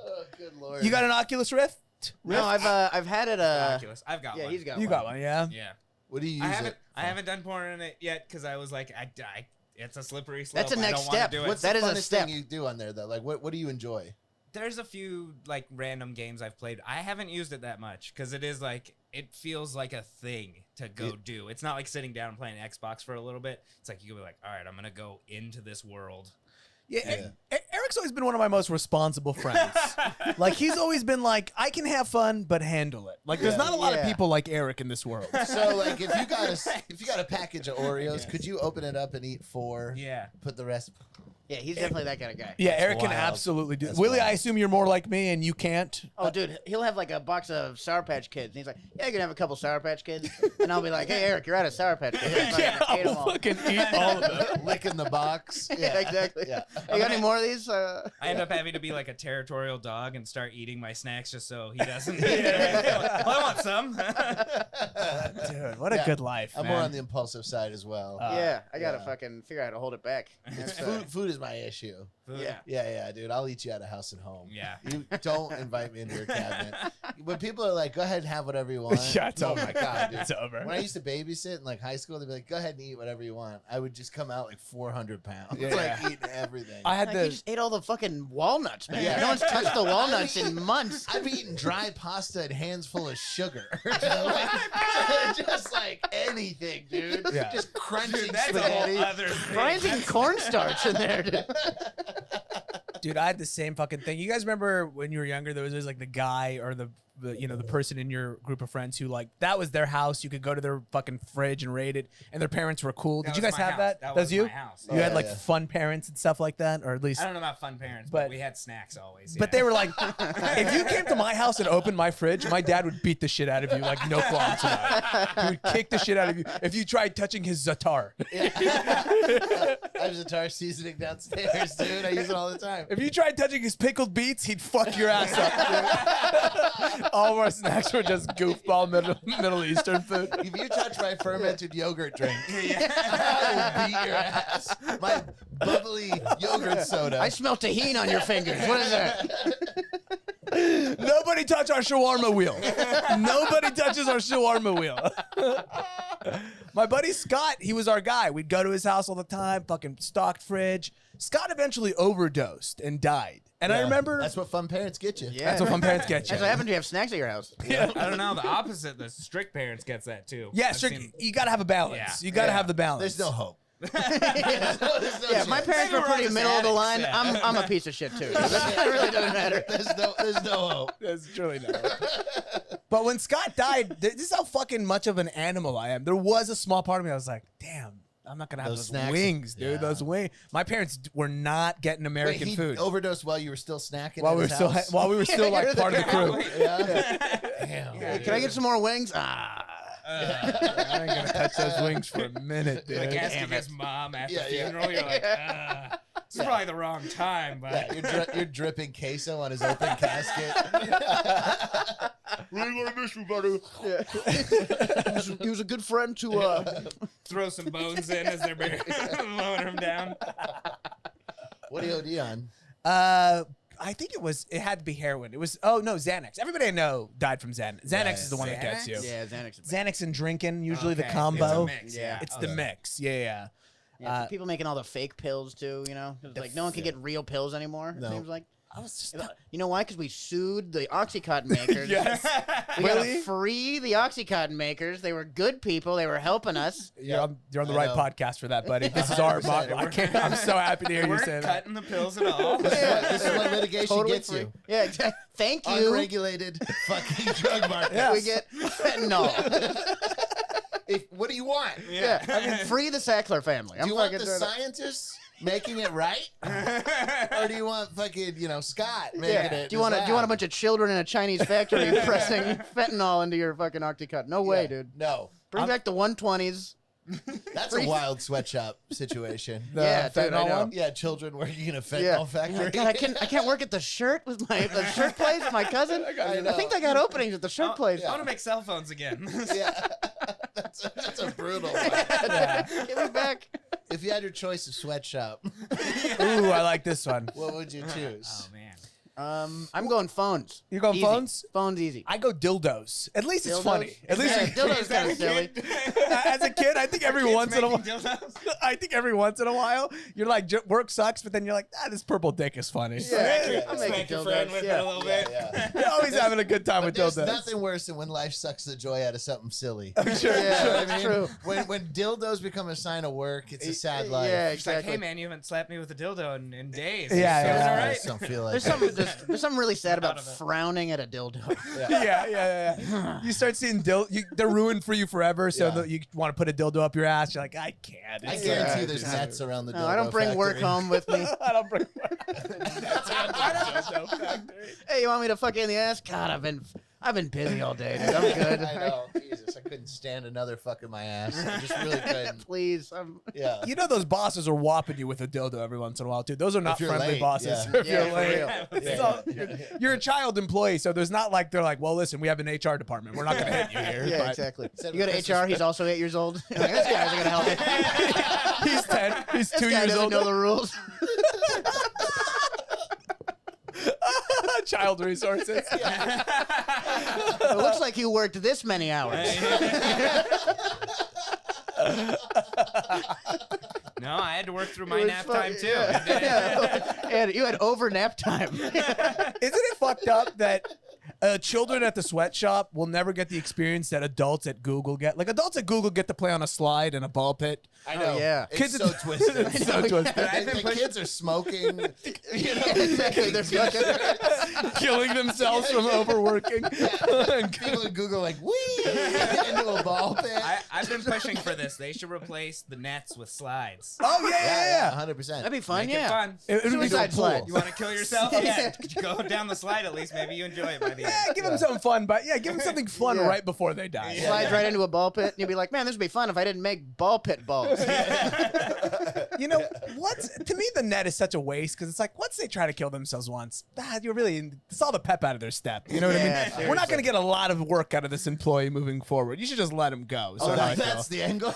Oh, good lord. You got an Oculus Rift? No, I've had it. Oculus. I've got Yeah, one. he's got You one. got one, yeah. Yeah. What do you use I it? haven't done porn in it yet because I was like, it's a slippery slope. That's a I next don't wanna step. do it. What's That the is a funnest step. thing you do on there though? Like, what do you enjoy? There's a few like random games I've played. I haven't used it that much because it is like it feels like a thing to go do. It's not like sitting down and playing Xbox for a little bit. It's like you can be like, all right, I'm gonna go into this world. Yeah, Eric's always been one of my most responsible friends. Like, he's always been like, I can have fun, but handle it. Like, there's not a lot of Yeah. people like Eric in this world. So, like, if you got a package of Oreos, could you open it up and eat 4? Yeah. Put the rest. Yeah, he's definitely that kind of guy. Yeah, That's Eric can wild. absolutely do. That's Willie, wild. I assume you're more like me and you can't. Oh, dude, he'll have like a box of Sour Patch Kids. And he's like, yeah, you can have a couple Sour Patch Kids. And I'll be like, hey, Eric, you're out of Sour Patch Kids. Yeah, I ate 'em I'll all. fucking eat all of them. Licking the box. Yeah, exactly. Yeah. Hey, you got any more of these? I end up having to be like a territorial dog and start eating my snacks just so he doesn't. Well, I want some. Dude, what a Yeah. good life, I'm man. more on the impulsive side as well. Yeah, I gotta yeah. fucking figure out how to hold it back. It's, Food is my issue. yeah. Yeah, dude. I'll eat you out of house and home. Yeah. You don't invite me into your cabinet. When people are like, go ahead and have whatever you want. Yeah, it's oh over. my God, dude. It's over. When I used to babysit in like high school, they'd be like, go ahead and eat whatever you want. I would just come out like 400 pounds. Yeah. Like eating everything. I had Like, you the. just ate all the fucking walnuts, man. Yeah. No one's touched the walnuts in months. I'd be eating dry pasta and hands full of sugar. Just like anything, dude. Yeah. Just crunching Dude, that's a spaghetti. whole other thing. Brian's eating cornstarch in there, dude. Dude, I had the same fucking thing. You guys remember when you were younger, there was always like the guy or the the person in your group of friends who like that was their house. You could go to their fucking fridge and raid it, and their parents were cool. That Did you was guys my have house. that? That was was you. my house. You Yeah, had like yeah. fun parents and stuff like that, or at least. I don't know about fun parents, But- but we had snacks always. But they were like, if you came to my house and opened my fridge, my dad would beat the shit out of you like no qualms about it. He would kick the shit out of you if you tried touching his za'atar. I have Zatar seasoning downstairs, dude. I use it all the time. If you tried touching his pickled beets, he'd fuck your ass up. Dude. All of our snacks were just goofball Middle Eastern food. If you touch my fermented yogurt drink, I will beat your ass. My bubbly yogurt soda. I smell tahini on your fingers. What is that? Nobody touch our shawarma wheel. Nobody touches our shawarma wheel. My buddy Scott, he was our guy. We'd go to his house all the time, fucking stocked fridge. Scott eventually overdosed and died. And I Yeah, remember that's what fun parents get you. Yeah. that's what fun parents get you. That's what happens when you have snacks at your house. I don't know. The opposite. The strict parents gets that too. Yeah, I've strict, seen- you got to have a balance. Yeah. You got to have the balance. There's no hope. Yeah, my chance. parents Maybe were we're pretty just middle of the addicts, line. yeah. I'm a piece of shit too. That really doesn't matter. There's no hope. There's truly no. But when Scott died, this is how fucking much of an animal I am. There was a small part of me I was like, damn, I'm not gonna have Those those snacks. wings, dude. Yeah. Those wings. My parents were not getting American Wait, he food overdosed while you were still snacking. while at we were his still house? while we were still like part of the crew. Yeah. Damn. Yeah, Can I get some more wings? Ah. I ain't gonna touch those wings for a minute, dude. Like asking his mom at the Yeah, yeah. funeral, you're like, this is probably the wrong time, but Yeah, you're dripping queso on his open casket. Really gonna miss you, buddy. He was a good friend to. throw some bones in as they're lowering him down. What do you OD on? I think it had to be heroin. It was Xanax. Everybody I know died from Xanax. Xanax is the one that gets you. Xanax? Yeah, Xanax. Xanax and drinking, usually the Okay, combo. It's a mix, Yeah. It's the mix. Yeah. Yeah, for people making all the fake pills too, you know, 'cause, like no one can get real pills anymore. No. It seems like. I was just You know why? Because we sued the OxyContin makers. yes. We Willie? gotta free the OxyContin makers. They were good people. They were helping us. You're on the I right know. podcast for that, buddy. This is our. 100%. I'm so happy to hear you We're say that. cutting the pills at all. This is what litigation Totally gets free. you. Yeah, exactly. Thank you. Unregulated fucking drug market. Yeah. We get fentanyl. What do you want? Yeah, I mean, free the Sackler family. Do you want the doing it. scientists making it right, or do you want fucking Scott making Yeah. it? Do you want a bunch of children in a Chinese factory pressing fentanyl into your fucking OxyContin? No way, dude. No, Bring back the 120s. that's a wild sweatshop situation. Yeah, dude, I fentanyl know. one? Yeah, children working in a fentanyl Yeah. factory. God, I can't work at the shirt with the shirt place with my cousin. I I think they got openings at the shirt place. I want to make cell phones again. Yeah, that's a brutal one. Give me back. If you had your choice of sweatshop, Ooh, I like this one. what would you choose? Oh man. I'm going phones. You going Easy. phones? Phones easy. I go dildos. At least it's Dildos? funny. At least Yeah, dildos kind of silly. as a kid, I think every Kids once in a while, making dildos? I think every once in a while, you're like, work sucks, but then you're like, this purple dick is funny. Yeah, I'm Smack making your friend dildos. with Yeah. it a little bit. Yeah. You're always having a good time with There's dildos. nothing worse than when life sucks the joy out of something silly. Sure, Yeah, sure. that's true. When dildos become a sign of work, it's a sad life. Yeah, It's like, exactly. hey man, you haven't slapped me with a dildo in days. Yeah, You yeah. feeling all I right? just don't feel like There's something really sad about Out of it. frowning at a dildo. Yeah. You start seeing they're ruined for you forever. So Yeah. you want to put a dildo up your ass. You're like, I can't. I It's- guarantee Yeah, there's dude. nets around the dildo No, I don't bring work factory. home with me. I don't bring. Hey, you want me to fuck you in the ass? God, I've been busy all day, dude. I'm good. I know. Jesus, I couldn't stand another fuck in my ass. I just really couldn't. Please. Yeah. You know those bosses are whopping you with a dildo every once in a while too. Those are not you're friendly late, bosses. yeah. If Yeah, you're for late. real. It's all- you're a child employee, so there's not like they're like, well, listen, we have an HR department. We're not going to hit you here. Yeah, but exactly. Said You go to with HR. He's also 8 years old. You're like, this guy's gonna help me. He's 10. He's This 2 guy years doesn't old. know the rules. Child resources. It looks like you worked this many hours. No, I had to work through my It was nap fuck- time too. Yeah. And you had over nap time. Isn't it fucked up that children at the sweatshop will never get the experience that adults at Google get? Like adults at Google get to play on a slide and a ball pit. I know. yeah. It's Kids so twisted. It's so twisted. The kids are smoking. You know, Exactly. They're fucking. Killing themselves from overworking. people at Google like, wee, into a ball pit. I've been pushing for this. They should replace the nets with slides. Oh yeah. 100%. That'd be fun, Make yeah. it fun. It would be Suicide so slide. cool. You want to kill yourself? Yeah. Go down the slide at least. Maybe you enjoy it by the end. Yeah, give them something fun, but give them something fun Yeah. right before they die. Slides right into a ball pit, and you'd be like, man, this would be fun if I didn't make ball pit balls. You know, to me the net is such a waste because it's like once they try to kill themselves once, you're really it's all the pep out of their step. You know what I mean? Seriously. We're not going to get a lot of work out of this employee moving forward. You should just let him go. So that's the angle.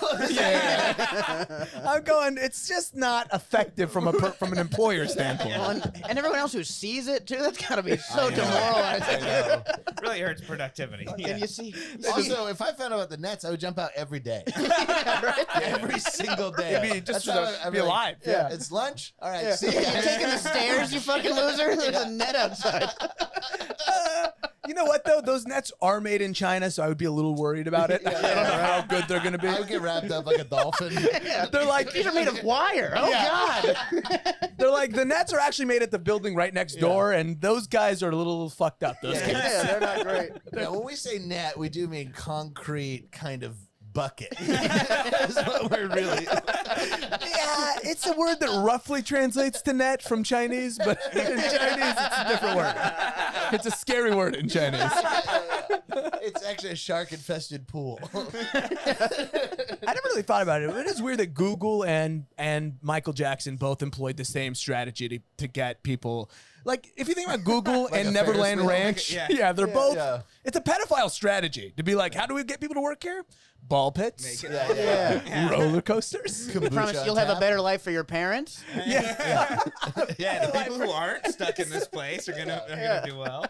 I'm going. It's just not effective from an employer standpoint. Well, and everyone else who sees it too, that's gotta be so demoralizing. Really hurts productivity. Can you see? Also, if I found out about the Nets, I would jump out every day. Every single day. It'd be just I'd be alive. Yeah. It's lunch. All right. See you You're guys. taking the stairs, you fucking loser. There's a net outside. You know what though? Those nets are made in China, so I would be a little worried about it. I don't know how good they're gonna be. I would get wrapped up like a dolphin. They're like These are made of wire. Oh God. they're like the nets are actually made at the building right next door, and those guys are a little fucked up. Those kids. Yeah, they're not great. Yeah, when we say net, we do mean concrete kind of bucket. That's what we're really. Yeah, it's a word that roughly translates to net from Chinese, but in Chinese it's a different word. It's a scary word in Chinese. It's actually a shark-infested pool. I never really thought about it. It is weird that Google and Michael Jackson both employed the same strategy to get people. Like, if you think about Google Like and a Neverland Ferris wheel? Ranch, Yeah. they're both. Yeah. It's a pedophile strategy to be like, how do we get people to work here? Ball pits, roller coasters. Kombucha Promise you'll on have a tap. better life for your parents. Yeah, the people who aren't stuck in this place are gonna do well.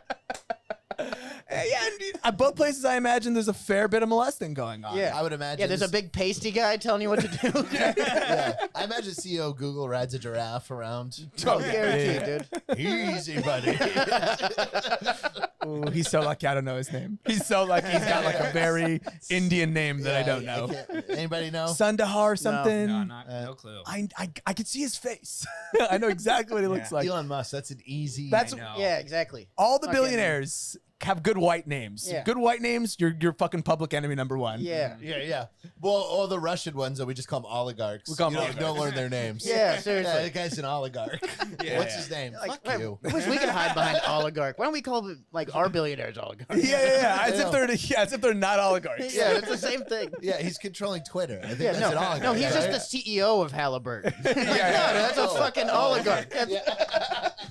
At both places, I imagine there's a fair bit of molesting going on. Yeah. I would imagine. Yeah, there's a big pasty guy telling you what to do. Yeah. I imagine CEO Google rides a giraffe around. Oh, Guaranteed, dude. Easy, buddy. Ooh, he's so lucky I don't know his name. He's so lucky he's got like a very Indian name that I don't know. Anybody know? Sundahar or something. No clue. I could see his face. I know exactly what he looks like. Elon Musk. That's an easy. That's I know. Yeah, exactly. all the Fucking- billionaires have good white names. Yeah. Good white names, you're fucking public enemy number one. Yeah. Yeah. Well, all the Russian ones that we just call them oligarchs. We call 'em You oligarchs. don't learn their names. Yeah, seriously. Yeah, that guy's an oligarch. Yeah. What's his name? Like, Fuck wait, you. I wish we could hide behind oligarch. Why don't we call like our billionaires oligarchs? Yeah. As Yeah. if they're not oligarchs. Yeah, it's the same thing. Yeah, he's controlling Twitter. I think Yeah, that's an oligarch. no, he's just right? the CEO of Halliburton. Yeah. That's a fucking oligarch.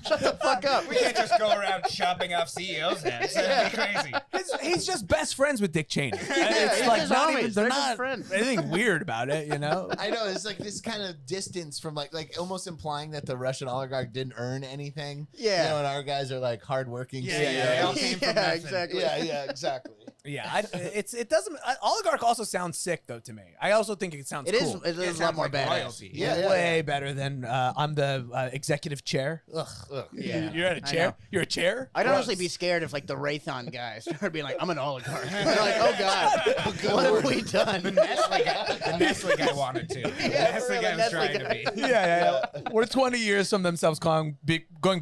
Shut the fuck up. We can't just go around chopping off CEOs' heads. That'd be crazy. He's just best friends with Dick Cheney. he's like just not homies. even they're They're just not friends. anything weird about it, you know? I know it's like this kind of distance from like almost implying that the Russian oligarch didn't earn anything. Yeah. You know, and our guys are like hardworking. Yeah, CEOs. they all came from Yeah, nothing. exactly. Yeah, exactly. Yeah, it doesn't. Oligarch also sounds sick though to me. I also think it sounds It is. cool. It Yeah, is it a lot sounds more like badass. royalty. Yeah. Way better than I'm the executive chair. Ugh. Yeah. You're at a I chair. know. You're a chair. I'd Gross. honestly be scared if like the Raytheon guy started being like, "I'm an oligarch." They're like, "Oh God, what have we done?" The Nestle guy wanted to. The Nestle real, guy the was Nestle trying to be. Yeah. We're 20 years from themselves going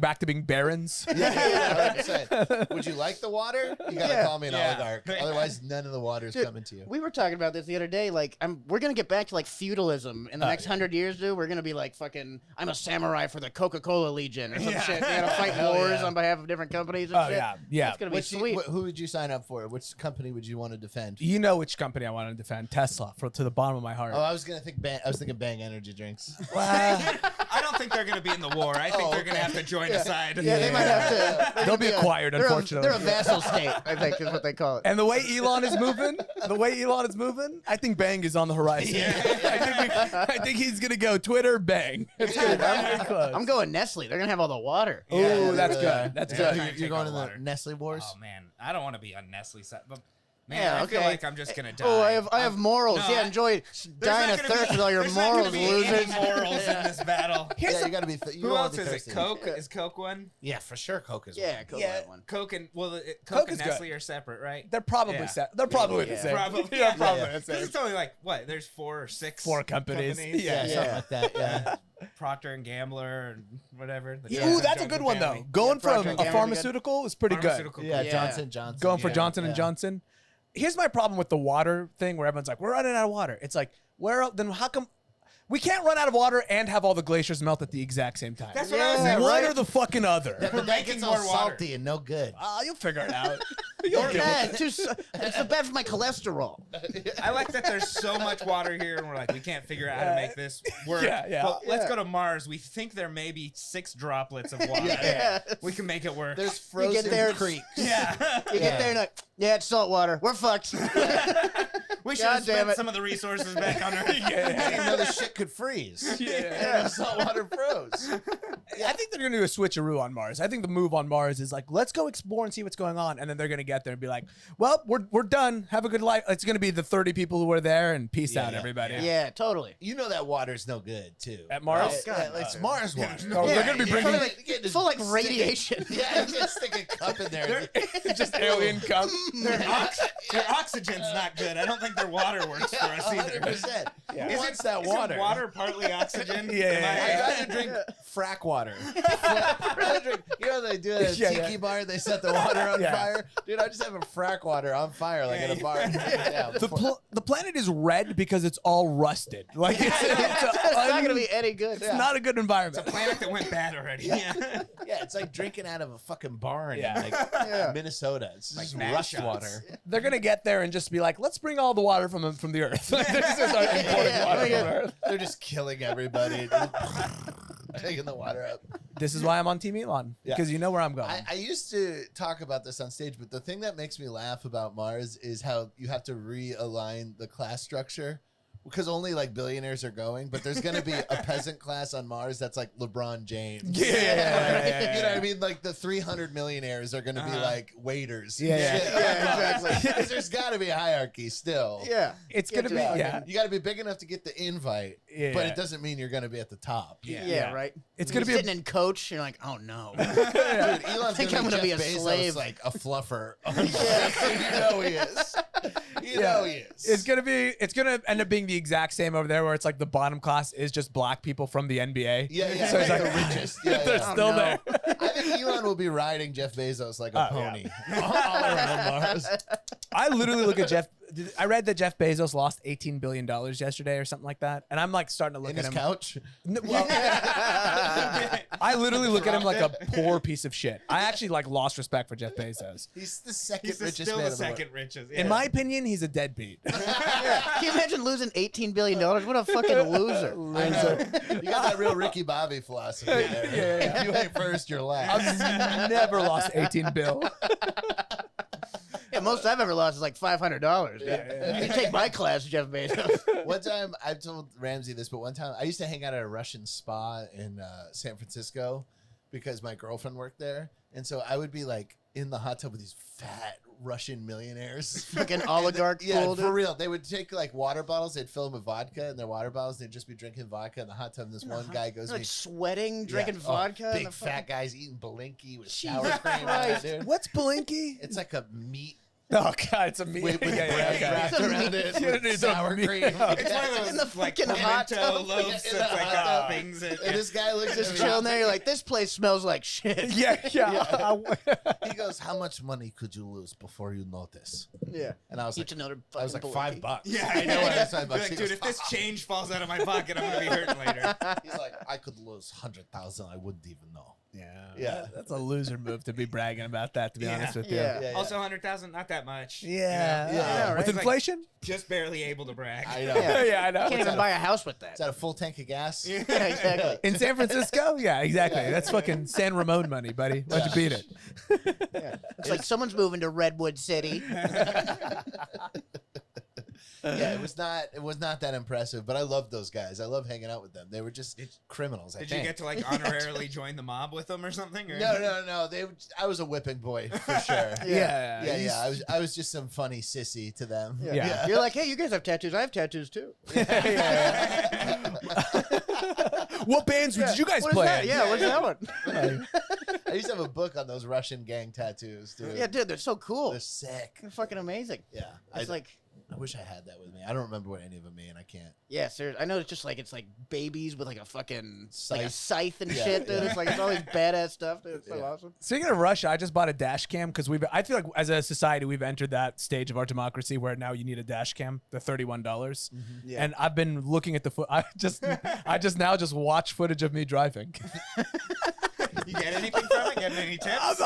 back to being barons. Yeah, 100%. Would you like the water? You gotta Yeah. call me an Yeah. oligarch. Otherwise, none of the water's Dude, coming to you. We were talking about this the other day. Like, we're gonna get back to like feudalism in the next 100 years, dude. We're gonna be like fucking. I'm a samurai for the Coca-Cola Legion or some shit. They're gonna fight Hell wars yeah. on behalf of different companies. And Oh shit. yeah. It's gonna be Which sweet. who would you sign up for? Which company would you want to defend? You know which company I want to defend? Tesla, to the bottom of my heart. Oh, I was thinking Bang energy drinks. I don't think they're going to be in the war. I think they're going to have to join a side. Yeah, they might have to. They'll be acquired, unfortunately. They're a vassal state, I think, is what they call it. And the way Elon is moving, I think Bang is on the horizon. I think he's gonna go Twitter Bang. It's good. I'm very close. I'm going Nestle. They're gonna have all the water. Ooh, Yeah, that's yeah. good. That's Yeah. good. Trying to You're take going out in the water. Nestle wars? Oh man, I don't want to be on Nestle side, but man, Yeah, I feel okay. like I'm just gonna die. Oh, I have morals. No, yeah, I- enjoy There's dying not of gonna thirst be- with all your there's not morals, gonna be any losers. morals in this battle. Yeah, you got to be. You Who don't wanna else be is it? thirsty. Coke? Is Coke one? Yeah, for sure. Coke is. Yeah, go Yeah. that one. Coke and Coke Coke and is Nestle are separate, right? They're probably Yeah. set. They're probably the Yeah. same. Probably. They're probably Yeah. the Because same. it's only like what? There's 4 or 6 Four companies. Yeah, Yeah. something like that. Yeah. Procter and Gambler and whatever. The Ooh, Johnson that's a Johnson good one though. family. Going Procter from and a Gamble, pharmaceutical is pretty good. Pharmaceutical Yeah, company. Johnson. Going for Yeah. Johnson and Johnson. Here's my problem with the water thing, where everyone's like, "We're running out of water." It's like, then how come we can't run out of water and have all the glaciers melt at the exact same time? That's what I was Yeah, saying. One right. or the fucking other. But that making gets all more water. salty and no good. You'll figure it out. It's bad. It's so bad for my cholesterol. I like that there's so much water here, and we're like, we can't figure out how to make this work. Yeah. But let's go to Mars. We think there may be 6 droplets of water. Yeah. We can make it work. There's frozen there, creeks. Yeah. You get there and like, yeah, it's salt water. We're fucked. We should God have damn spent it. some of the resources back on Earth. I didn't know this shit could freeze. Yeah. Saltwater froze. I think they're going to do a switcheroo on Mars. I think the move on Mars is like, let's go explore and see what's going on. And then they're going to get there and be like, well, we're done. Have a good life. It's going to be the 30 people who were there and peace out, everybody. Yeah, totally. You know that water's no good, too. At Mars? Oh, God, it's Mars water. No, they're going to be bringing It's full like radiation. Yeah, you can stick a cup in there. just alien cum. Their oxygen's not good. I don't think their water works for us either. 100%. Who Is wants it- that is water? water partly oxygen? Yeah. I'd rather drink frack water. I'd rather drink, you know they do it at a Yeah, tiki yeah. bar, they set the water on Yeah. fire? Dude, I just have a frack water on fire like in a bar. Yeah, The planet is red because it's all rusted. Like It's not gonna be any good. It's not a good environment. It's a planet that went bad already. Yeah. yeah, it's like drinking out of a fucking barn Yeah. in like Minnesota. It's just Like rust shots. water. They're gonna get there and just be like, let's bring all the water from the earth. Like, they're just gonna start importing water from Earth. They're just killing everybody. Just taking the water up. This is why I'm on Team Elon, Yeah. because you know where I'm going. I used to talk about this on stage, but the thing that makes me laugh about Mars is how you have to realign the class structure because only like billionaires are going, but there's going to be a peasant class on Mars that's like LeBron James. Yeah. You know what I mean? Like the 300 millionaires are going to be like waiters. Yeah. Exactly. Because there's got to be a hierarchy still. Yeah. It's gonna be You got to be big enough to get the invite, Yeah. but it doesn't mean you're going to be at the top. Yeah, right. It's You're gonna be sitting in coach. You're like, oh no. Dude, Elon's think gonna I'm gonna be Jeff a Bezos, slave. like a fluffer. You know he is. You know he is. It's gonna end up being the exact same over there, where it's like the bottom class is just black people from the NBA. Yeah. So it's like the richest. Yeah, they're yeah. still no. there. I think Elon will be riding Jeff Bezos like a Oh, pony all around Mars. I literally look at Jeff. I read that Jeff Bezos lost $18 billion yesterday or something like that, and I'm like starting to look In at his him. couch. Well, I literally look at him like a poor piece of shit. I actually like lost respect for Jeff Bezos. He's the second He's richest still man the in the world. second richest. In my opinion, he's a deadbeat. Can you imagine losing $18 billion? What a fucking loser. I know. You got that real Ricky Bobby philosophy there. Yeah. If you ain't first, you're last. I've never lost 18 bill. Yeah, most I've ever lost is like $500. Dude. You take my class, Jeff Bezos. One time, I've told Ramsey this, but one time I used to hang out at a Russian spa in San Francisco because my girlfriend worked there. And so I would be like in the hot tub with these fat Russian millionaires. Fucking oligarch Yeah, pool, for dude. real. They would take like water bottles, they'd fill them with vodka in their water bottles, they'd just be drinking vodka in the hot tub. And this one guy goes, Like me, sweating, drinking Yeah. vodka. Big in the fat guys eating Belinky with Jesus sour cream on it, Christ. dude. What's Blinky? It's like a meat Oh god, it's a meat. with bread okay. wrapped It's a around meat. it Yeah, with it's a sour meat. cream. It's one of In the those like fucking hot pimento tub. loaves In that's the like hot tub. things. And this guy looks Just at me. chilling there. You're like, this place smells like shit. Yeah. He goes, "How much money could you lose before you notice?" Yeah. And I was Each like, another I was like fucking $5. Yeah, I know. It was You're $5. like, He dude, goes, if this change falls out of my pocket, I'm gonna be hurting later. He's like, I could lose 100,000. I wouldn't even know. Yeah. That's a loser move to be bragging about that, to be Yeah. honest with you. Yeah. Also, 100,000, not that much. Yeah. Yeah, With right? inflation? Just barely able to brag. I know. Yeah. Yeah, I know. Can't even buy a house with Is that. that a full tank of gas? Yeah, exactly. In San Francisco? Yeah, exactly. That's fucking San Ramon money, buddy. Why'd you beat it? It's like someone's moving to Redwood City. Yeah, it was not that impressive, but I loved those guys. I love hanging out with them. They were just criminals. I Did think. you get to like honorarily join the mob with them or something? Or? No. I was a whipping boy for sure. Yeah. I was just some funny sissy to them. Yeah. You're like, hey, you guys have tattoos. I have tattoos too. What bands did you guys What is play that? in? Yeah, what's that one? I used to have a book on those Russian gang tattoos, dude. Yeah, dude, they're so cool. They're sick. They're fucking amazing. Yeah. It's like, I wish I had that with me. I don't remember what any of them mean. I can't. yeah, seriously. I know it's just like babies with like a fucking like a Scythe. scythe and Yeah, shit, dude. yeah. It's like it's all these badass stuff, dude. It's so Yeah. awesome. Speaking of Russia, I just bought a dash cam because I feel like as a society we've entered that stage of our democracy where now you need a dash cam, the $31. Yeah. And I've been looking at the I just now watch footage of me driving. You get anything from it? Getting any tips?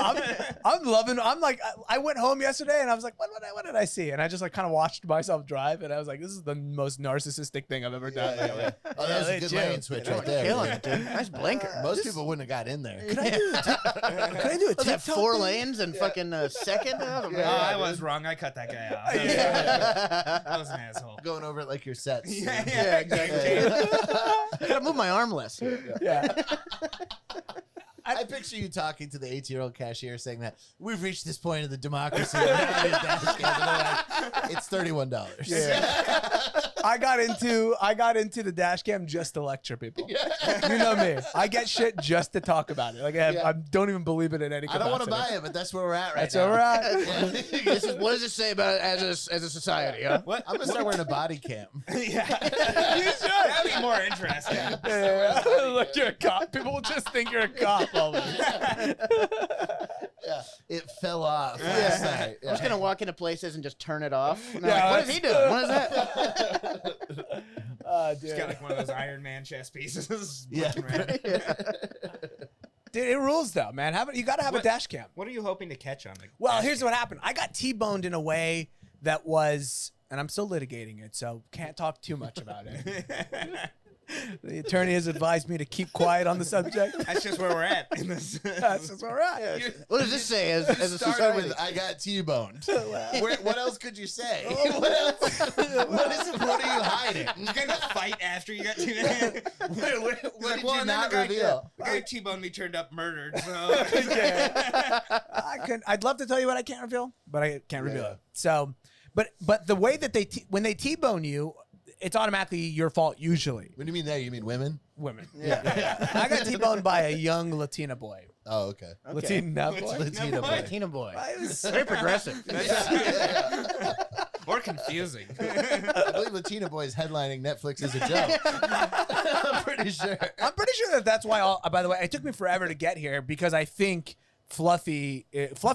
I'm loving. I'm like, I went home yesterday and I was like, what did I see? And I just like kind of watched myself drive, and I was like, this is the most narcissistic thing I've ever done. Oh, that was a good lane switch right there. Killing it, dude. Nice blinker. Most people wouldn't have got in there. Can I do a Was that TikTok 4 thing? lanes and fucking a second? Oh, Oh, I was wrong. I cut that guy off. I was an asshole. Going over it like your sets. Yeah, exactly. Gotta move my arm less. Yeah. I picture you talking to the 18-year-old cashier saying that we've reached this point of the democracy. And now it is dash cam. And they're like, it's $31. Yeah. I got into the dash cam just to lecture people. You know me. I get shit just to talk about it. Like I don't even believe it in any I capacity. don't want to buy it, but that's where we're at right That's now. where we're at. What does it say about it as a society, huh? What? I'm going to start wearing a body cam. Yeah. You should. That'd be more interesting. Yeah. Look, you're a cop. People will just think you're a cop always. Yeah, it fell off last night. I'm just gonna walk into places and just turn it off. And they're Yeah, like, what is he doing? What is that? Dude. It's got like one of those Iron Man chess pieces. Yeah. Looking around. Dude, it rules though, man. You got to have a dash cam. What are you hoping to catch on the Well, dash here's cam? what happened. I got T-boned in a way that was, and I'm still litigating it, so can't talk too much about it. The attorney has advised me to keep quiet on the subject. That's just where we're at. In this. That's just where we're at. What does this say as a Started society? with I got T-boned. What else could you say? What else? What are you hiding? You're gonna fight after you got two. What did you not reveal? The guy T-boned me turned up murdered. So I'd love to tell you what I can't reveal, but I can't reveal Yeah. it. So, but the way that when they T-bone you, it's automatically your fault usually. When you mean that, you mean women? Women. Yeah. I got T-boned by a young Latina boy. Oh, okay. Latina boy. Latina boy. Latina boy. I was- Very progressive. or confusing. I believe Latina boy is headlining Netflix as a joke. I'm pretty sure. I'm pretty sure that's why. By the way, it took me forever to get here because I think Fluffy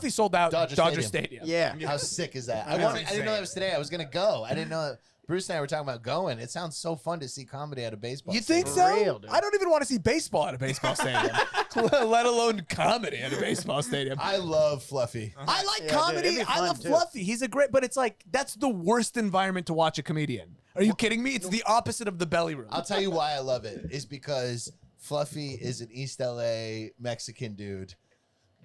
sold out Dodger Stadium. Yeah. How sick is that? That's I didn't know that was today. I was gonna go. I didn't know. Bruce and I were talking about going. It sounds so fun to see comedy at a baseball. You think stadium. so? real, dude. I don't even want to see baseball at a baseball stadium, let alone comedy at a baseball stadium. I love Fluffy. I like Yeah, dude, comedy. it'd be I fun, love too. Fluffy. He's a great, but it's like that's the worst environment to watch a comedian. Are you kidding me? It's the opposite of the belly room. I'll tell you why I love it. Is because Fluffy is an East LA Mexican dude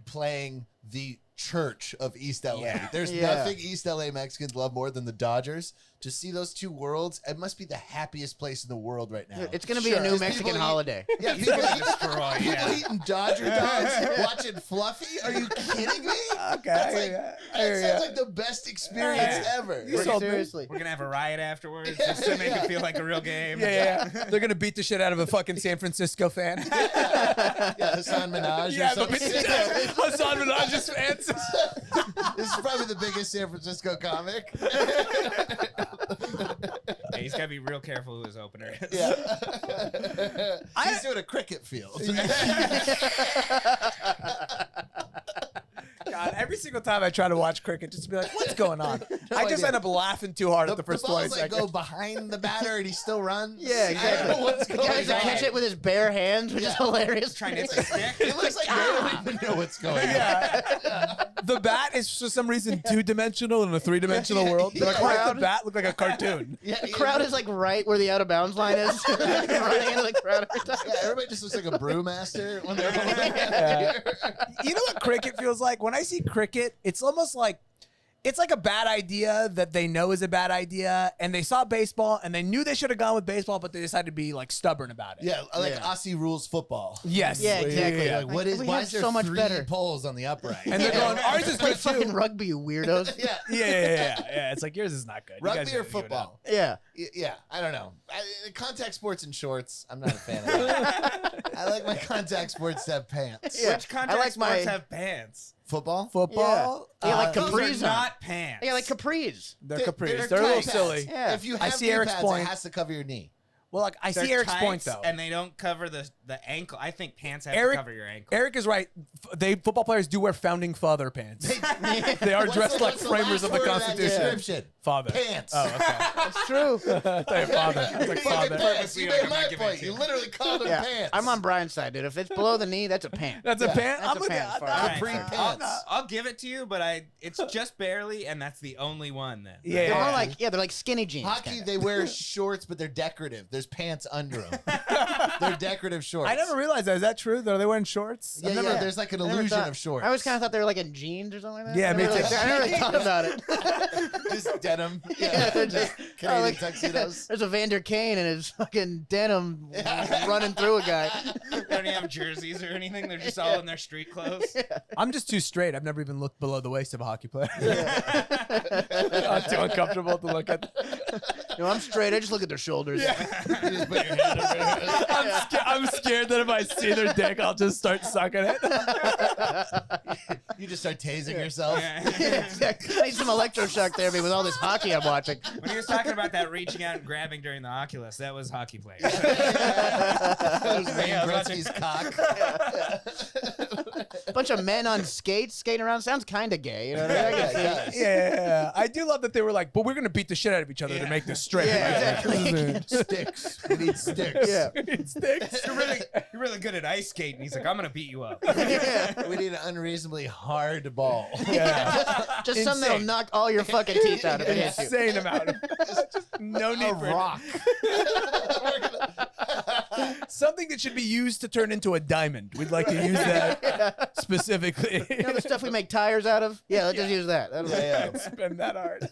playing the church of East LA. Yeah. There's Yeah. nothing East LA Mexicans love more than the Dodgers. To see those two worlds, it must be the happiest place in the world right now. It's gonna be a Sure. new Because Mexican people eat- holiday. Yeah, He's people, gonna eat, destroy. people Yeah. eating Dodger dogs, watching Fluffy. Are you kidding me? Okay, That's like, yeah, that yeah. sounds like the best experience Yeah. ever. You sold me. Seriously. We're gonna have a riot afterwards just to make it feel like a real game. Yeah. They're gonna beat the shit out of a fucking San Francisco fan. Yeah, Hassan Minaj Yeah, or but something. Hassan Minaj's fans. This is probably the biggest San Francisco comic. Yeah, he's gotta be real careful who his opener is. Yeah. He's doing a cricket field. God, every single time I try to watch cricket, just to be like, what's going on? I just idea. end up laughing too hard at the first 20 balls like seconds. go behind the batter and he still runs. Yeah, I don't know exactly. what's The going guys that on. catch it with his bare hands, which is hilarious. Trying to hit the stick. It looks like they don't even know what's going on. Yeah. The bat is for some reason two-dimensional in a three-dimensional world. They're like, why does the bat look like a cartoon? Yeah, The crowd is like right where the out of bounds line is. Running into the crowd every time. Yeah, everybody just looks like a brewmaster when they're Yeah. You know what cricket feels like? When I see cricket, it's almost like it's like a bad idea that they know is a bad idea, and they saw baseball and they knew they should have gone with baseball, but they decided to be like stubborn about it. Yeah, like Yeah. Aussie rules football. Yes. Yeah, exactly. Yeah. Like, what is? We Why have is there so much 3 better. poles on the upright? And they're going, ours is Play good fucking too. rugby, you weirdos. yeah, Yeah. It's like yours is not good. You guys rugby or gotta give it up. football? Yeah. Yeah, I don't know. Contact sports and shorts. I'm not a fan of that. I like my contact sports to have pants. Yeah. Which contact I like sports my- have pants? Football. Football. Yeah, like Those capris are on. not pants. Yeah, like capris. They're capris. They're They're a little tight silly. pads. Yeah. If you I have see knee Eric's pads, point. it has to cover your knee. Well, like I They're see Eric's tights, point though. and they don't cover the ankle. I think pants have Eric- to cover your ankle. Eric is right. Football players do wear founding father pants. They are dressed like framers of the Constitution. Description? Father. Pants. Oh, okay. That's true. I thought you father. I was like Fucking father. pants. You Like, made I'm my not giving it point. to You you. literally called them Yeah, pants. I'm on Brian's side, dude. If it's below the knee, that's a pant. That's a pant. That's I'm a with pant, you. far Nah, as I'm Capri concerned. pants. I'll give it to you, but it's just barely, and that's the only one then. Yeah. They're more like they're like skinny jeans. Hockey, kinda. they wear shorts, but they're decorative. There's pants under them. They're decorative shorts. I never realized that. Is that true? Are they wearing shorts? Yeah, I've never- yeah. There's like an I never illusion thought- of shorts. I always kind of thought they were like in jeans or something like that. Yeah, I me never too. really- I never really thought about it. just denim. Yeah, they're just just- Canadian like- tuxedos. There's a Vander Kane and his fucking denim running through a guy. They don't even have jerseys or anything. They're just all in their street clothes. I'm just too straight. I've never even looked below the waist of a hockey player. I'm too uncomfortable to look at. You know, I'm straight. I just look at their shoulders. You just put your hand over your head. I'm scared that if I see their dick, I'll just start sucking it. You just start tasing yourself. Yeah, exactly. I need some electroshock therapy with all this hockey I'm watching. When he was talking about that reaching out and grabbing during the Oculus, that was hockey players. That was Wayne Yeah, I was Gretzky's cock. Bunch of men on skates skating around sounds kind of gay. You know what I mean? I Yeah, can see. it does. Yeah, I do love that they were like, but we're gonna beat the shit out of each other to make this straight. Yeah, exactly. Sticks. We need sticks. Yeah. It sticks. You're really good at ice skating. He's like, I'm gonna beat you up. Yeah. We need an unreasonably hard ball. Yeah. Just something that'll Insane. knock all your fucking teeth out if it hits you. Insane amount of just no need A for it. rock. Something that should be used to turn into a diamond. We'd like to use that specifically. You know the stuff we make tires out of? Yeah, let's just use that. That'll Yeah, Spend that hard.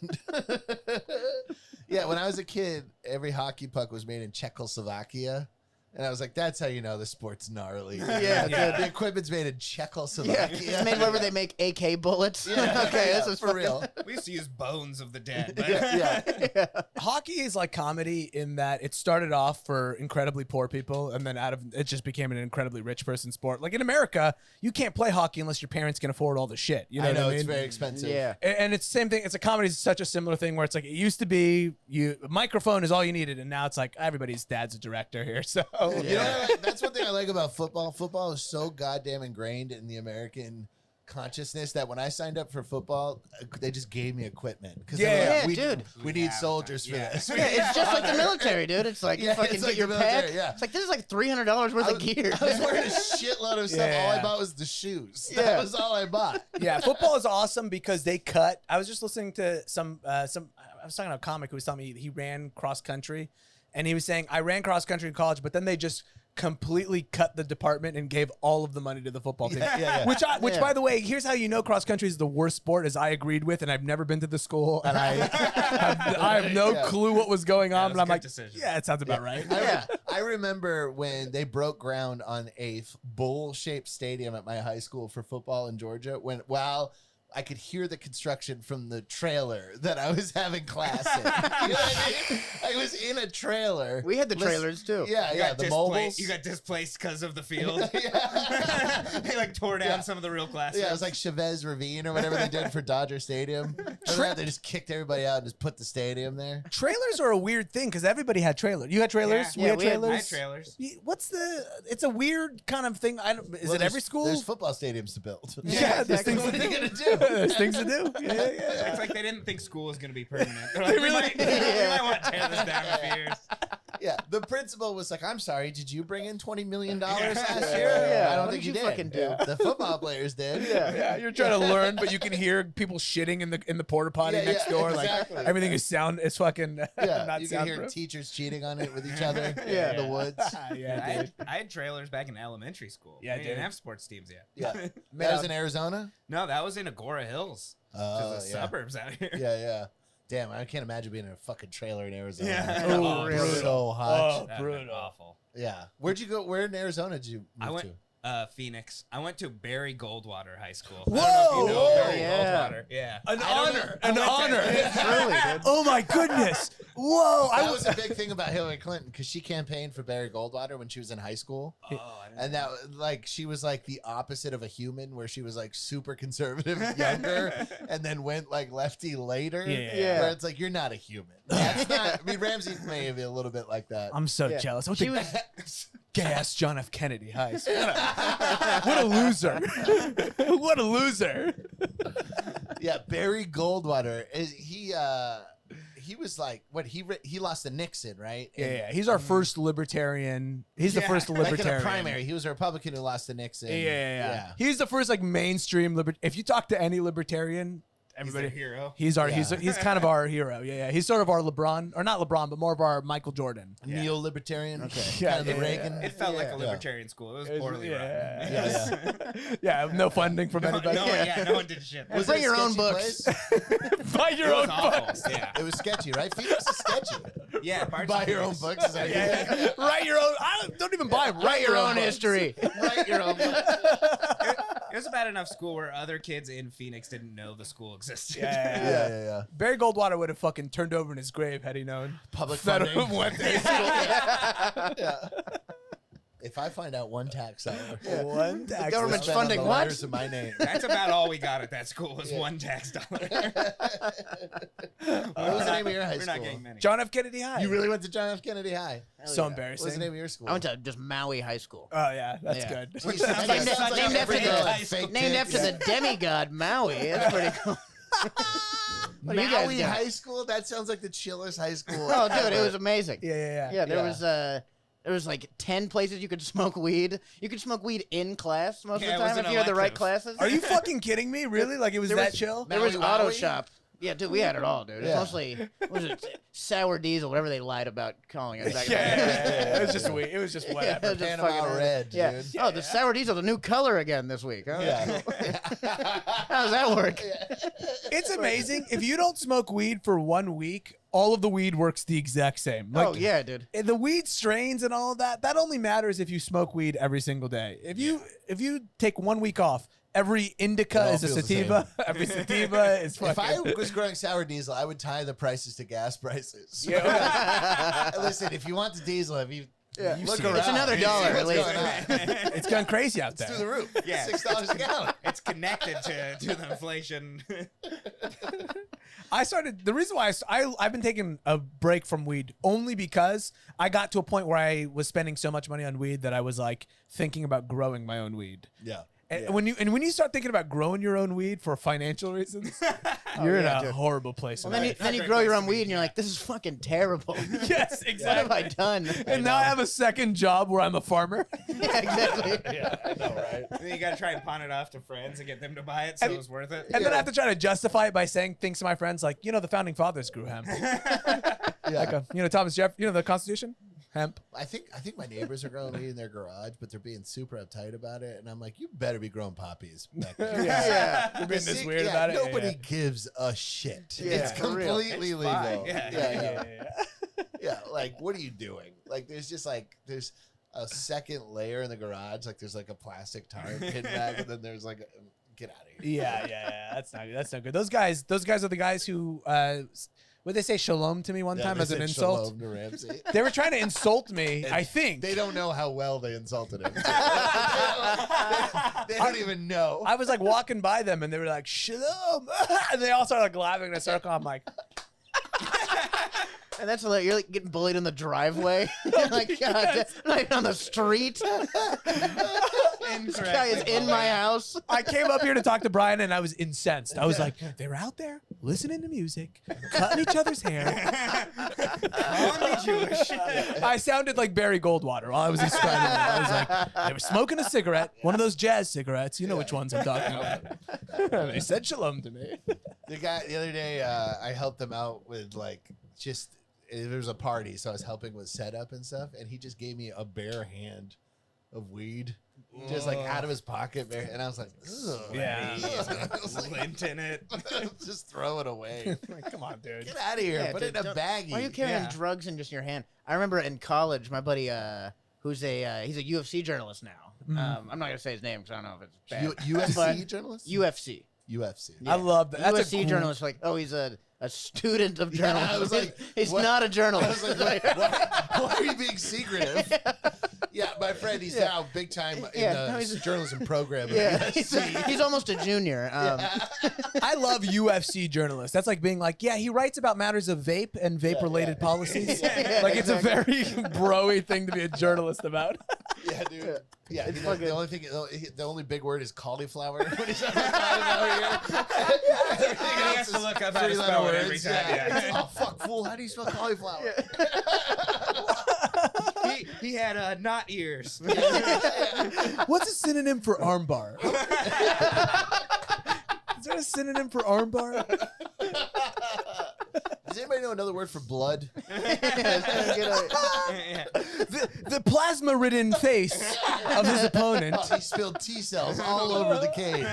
Yeah, when I was a kid, every hockey puck was made in Czechoslovakia. And I was like, that's how you know the sport's gnarly. Yeah, The equipment's made in Yeah, Czechoslovakia. it's made wherever they make AK bullets. Yeah, Okay, yeah, this is for fucking- real. We used to use bones of the dead. But Yeah. Hockey is like comedy in that it started off for incredibly poor people, and then out of it just became an incredibly rich person sport. Like in America, you can't play hockey unless your parents can afford all the shit. You know, I know, what I it's mean? very expensive. Yeah. And it's the same thing. It's a comedy. Is such a similar thing where it's like it used to be a microphone is all you needed, and now it's like everybody's dad's a director here. So You know, what I like? That's one thing I like about football. Football is so goddamn ingrained in the American consciousness that when I signed up for football, they just gave me equipment. Because Yeah, we, dude. we need soldiers for this. Yeah, it's just like the military, dude. It's like Yeah, you fucking it's get like your the military, pack. yeah. It's like this is like $300 worth of gear. I was wearing a shitload of stuff. Yeah. All I bought was the shoes. Yeah. That was all I bought. yeah, football is awesome because they cut. I was just listening to some. I was talking to a comic who was telling me he ran cross country, and he was saying I ran cross country in college, but then they just completely cut the department and gave all of the money to the football team. Yeah. Which, Yeah. by the way, here's how you know cross country is the worst sport. Is I agreed with, and I've never been to the school, and I have no Yeah. clue what was going on. that's But I'm a good like, decision. yeah, it sounds about right. Yeah. I remember when they broke ground on a bowl-shaped stadium at my high school for football in Georgia. While I could hear the construction from the trailer that I was having class in. You know what I mean? I was in a trailer. We had the trailers too. Yeah, You yeah, got the displaced- mobiles. You got displaced because of the field. Yeah. They like tore down Yeah. some of the real classes. Yeah, it was like Chavez Ravine or whatever they did for Dodger Stadium. Remember that? They just kicked everybody out and just put the stadium there. Trailers are a weird thing because everybody had trailers. You had trailers. Yeah. We Yeah, had we had- trailers. I had trailers. What's the? It's a weird kind of thing. I don't. Is Well, it every school? There's football stadiums to build. Yeah, there's exactly. things What to are they do. gonna do? There's things to do. Yeah, yeah. It's like they didn't think school was going to be permanent. They're like, we really- might want to tear this down in a few years. Yeah, the principal was like, "I'm sorry, did you bring in $20 million last Yeah. year? Yeah. I don't What think did you you did. fucking do?" The football players did. Yeah, you're trying to learn, but you can hear people shitting in the porta potty Yeah, next yeah, door. exactly. Like everything is sound. It's fucking Yeah, not you can hear soundproof. teachers cheating on it with each other. Yeah. in the woods. Yeah, dude. I had trailers back in elementary school. Yeah, we didn't dude. have sports teams yet. Yeah, Man, that was in Arizona. No, that was in Agora Hills, which Oh, is the yeah. suburbs out here. Yeah, yeah. Damn, I can't imagine being in a fucking trailer in Arizona. Yeah. Oh, It's really? so hot. Oh, That'd been brutal. awful. Yeah. Where'd you go? Where in Arizona did you move I went to? Phoenix. I went to Barry Goldwater High School. Whoa! I don't know if you know Whoa! Barry Yeah. Goldwater. Yeah. An I don't honor. know- An honor. Truly, dude. Oh my goodness. Whoa! That was a big thing about Hillary Clinton because she campaigned for Barry Goldwater when she was in high school. Oh, I didn't And that, like, she was like the opposite of a human, where she was like super conservative younger, and then went like lefty later. Yeah. Where it's like, you're not a human. That's not. I mean, Ramsey may be a little bit like that. I'm so Yeah. jealous. I She think was gay ass John F. Kennedy. Hi. What a loser. What a loser. Yeah, Barry Goldwater. He was like, what, he lost to Nixon, right? Yeah. He's our first libertarian. He's the first Like in libertarian. a primary, he was a Republican who lost to Nixon. Yeah. He's the first like mainstream If you talk to any libertarian, everybody, He's a hero. he's our Yeah. he's kind of our hero. Yeah. He's sort of our LeBron, or not LeBron, but more of our Michael Jordan. Yeah. Neo-libertarian. Okay. Yeah, Kind of the yeah, Reagan. It felt like a Yeah. libertarian school. It was poorly run. Yeah. No funding from anybody. No one did shit. Was Bring it a your own sketchy books. place? Buy your It own was awful. books. Yeah. It was sketchy, right? Phoenix is sketchy. Yeah. parts Buy of your it. own books. Is that Yeah. Write your own. Don't even buy them. Write your own books. history. Write your own books. It was a bad enough school where other kids in Phoenix didn't know the school existed. Yeah. Barry Goldwater would have fucking turned over in his grave had he known. Public That funding. went there. Yeah. If I find out one tax dollar, One The tax government's spent on funding the what? letters of my name. That's about all we got at that school was one tax dollar. What was the name of your high We're not school? getting many. John F. Kennedy High. You really went to John F. Kennedy High. So yeah. What was embarrassing. the name of your school? I went to just Maui High School. Oh yeah, that's Yeah. good. Jeez, Sounds that like sounds such like named every after girl the- had fake Named tits. after the demigod Maui. That's pretty cool. What do you guys Maui got? High School? That sounds like the chillest high school. Oh, dude, it ever. was amazing. Yeah. There was like 10 places you could smoke weed. You could smoke weed in class most Yeah, of it the was time an if you had the right elective. classes. Are you fucking kidding me? Really? Like it was There that was- chill? There was Maui auto Wowie? shop. Yeah, dude, we had it all, dude. It's Yeah. mostly, what was it, sour diesel, whatever they lied about calling it. Back in the Yeah, day. It was just weird. It was just whatever. Just Panama fucking- Red, Yeah. dude. Oh, the sour diesel's a new color again this week. Huh? Yeah. How does that work? It's amazing. If you don't smoke weed for 1 week, all of the weed works the exact same. Like, Oh, yeah, dude. the weed strains and all of that, that only matters if you smoke weed every single day. If you take 1 week off, every indica all is a feels the sativa. Every sativa is If I fucking. was growing sour diesel, I would tie the prices to gas prices. Yeah. Listen, if you want the diesel, if you Yeah. look seen it. around, It's another you see dollar, what's at least. going on. It's gone crazy out It's through there. the roof. Yeah. $6 a gallon. It's connected to the inflation. The reason why I've been taking a break from weed only because I got to a point where I was spending so much money on weed that I was like thinking about growing my own weed. Yeah. And when you start thinking about growing your own weed for financial reasons, you're in yeah, a dude. horrible place. Well, in then you, life. then you Great grow your place own to be, weed and you're yeah. like, this is fucking terrible. Yes, What have I exactly. done? And now I have a second job where I'm a farmer. Yeah, exactly. Yeah, I know, right? And then you gotta try and pawn it off to friends and get them to buy it so And- it's worth it. And then I have to try to justify it by saying things to my friends like, the founding fathers grew hemp. Yeah. Like, Thomas Jefferson, the Constitution? Hemp. I think my neighbors are growing weed in their garage, but they're being super uptight about it, and I'm like, you better be growing poppies back there. Yeah. You're being this See, weird yeah, about it. Nobody gives a shit. Yeah, It's for real. completely It's legal. fine. Yeah. Yeah. Yeah, like, what are you doing? Like, there's a second layer in the garage. Like, there's like a plastic tarp hidden back, and then there's like, get out of here. Yeah. That's not good. Those guys are the guys who, would they say shalom to me one time they as an said insult? shalom to Ramsey. They were trying to insult me, I think. They don't know how well they insulted him. they don't even know. I was like walking by them and they were like, shalom. And they all started like laughing in a circle. I'm like, And that's like, you're like getting bullied in the driveway. You're like, God, not even on the street. This guy is in my house. I came up here to talk to Brian and I was incensed. I was like, they were out there listening to music, cutting each other's hair. Calling me Jewish. I sounded like Barry Goldwater while I was describing it. I was like, they were smoking a cigarette, one of those jazz cigarettes. You know which ones I'm talking about. They said shalom to me. The other day, I helped them out with there was a party, so I was helping with setup and stuff, and he just gave me a bare hand of weed, just like out of his pocket, and I was like, ugh. Yeah. I was like, Lint in it. just throw it away. Like, come on, dude. Get out of here. Yeah, Put dude, it in a don't- baggie. Why are you carrying Yeah. drugs in just your hand? I remember in college, my buddy, who's he's a UFC journalist now. I'm not gonna say his name because I don't know if it's bad. UFC But journalist? UFC. UFC. I love that. That's UFC a cool- journalist. Like, oh, he's a a student of journalism. I was like, he's what? not a I journalist. was like, why are you being secretive? Yeah, my friend, he's now big time in the journalism program. Yeah, he's almost a junior. I love UFC journalists. That's like being like, yeah, he writes about matters of vape and vape-related policies. Like, it's a very bro-y thing to be a journalist about. Yeah, dude. Yeah, It's the only big word is cauliflower. When he's on the here. He has to look up how to spell it every time. Yeah. Oh, fuck, fool. How do you spell cauliflower? He had not ears. What's a synonym for armbar? Is there a synonym for armbar? Does anybody know another word for blood? The plasma-ridden face of his opponent. Oh, he spilled T cells all over the cage.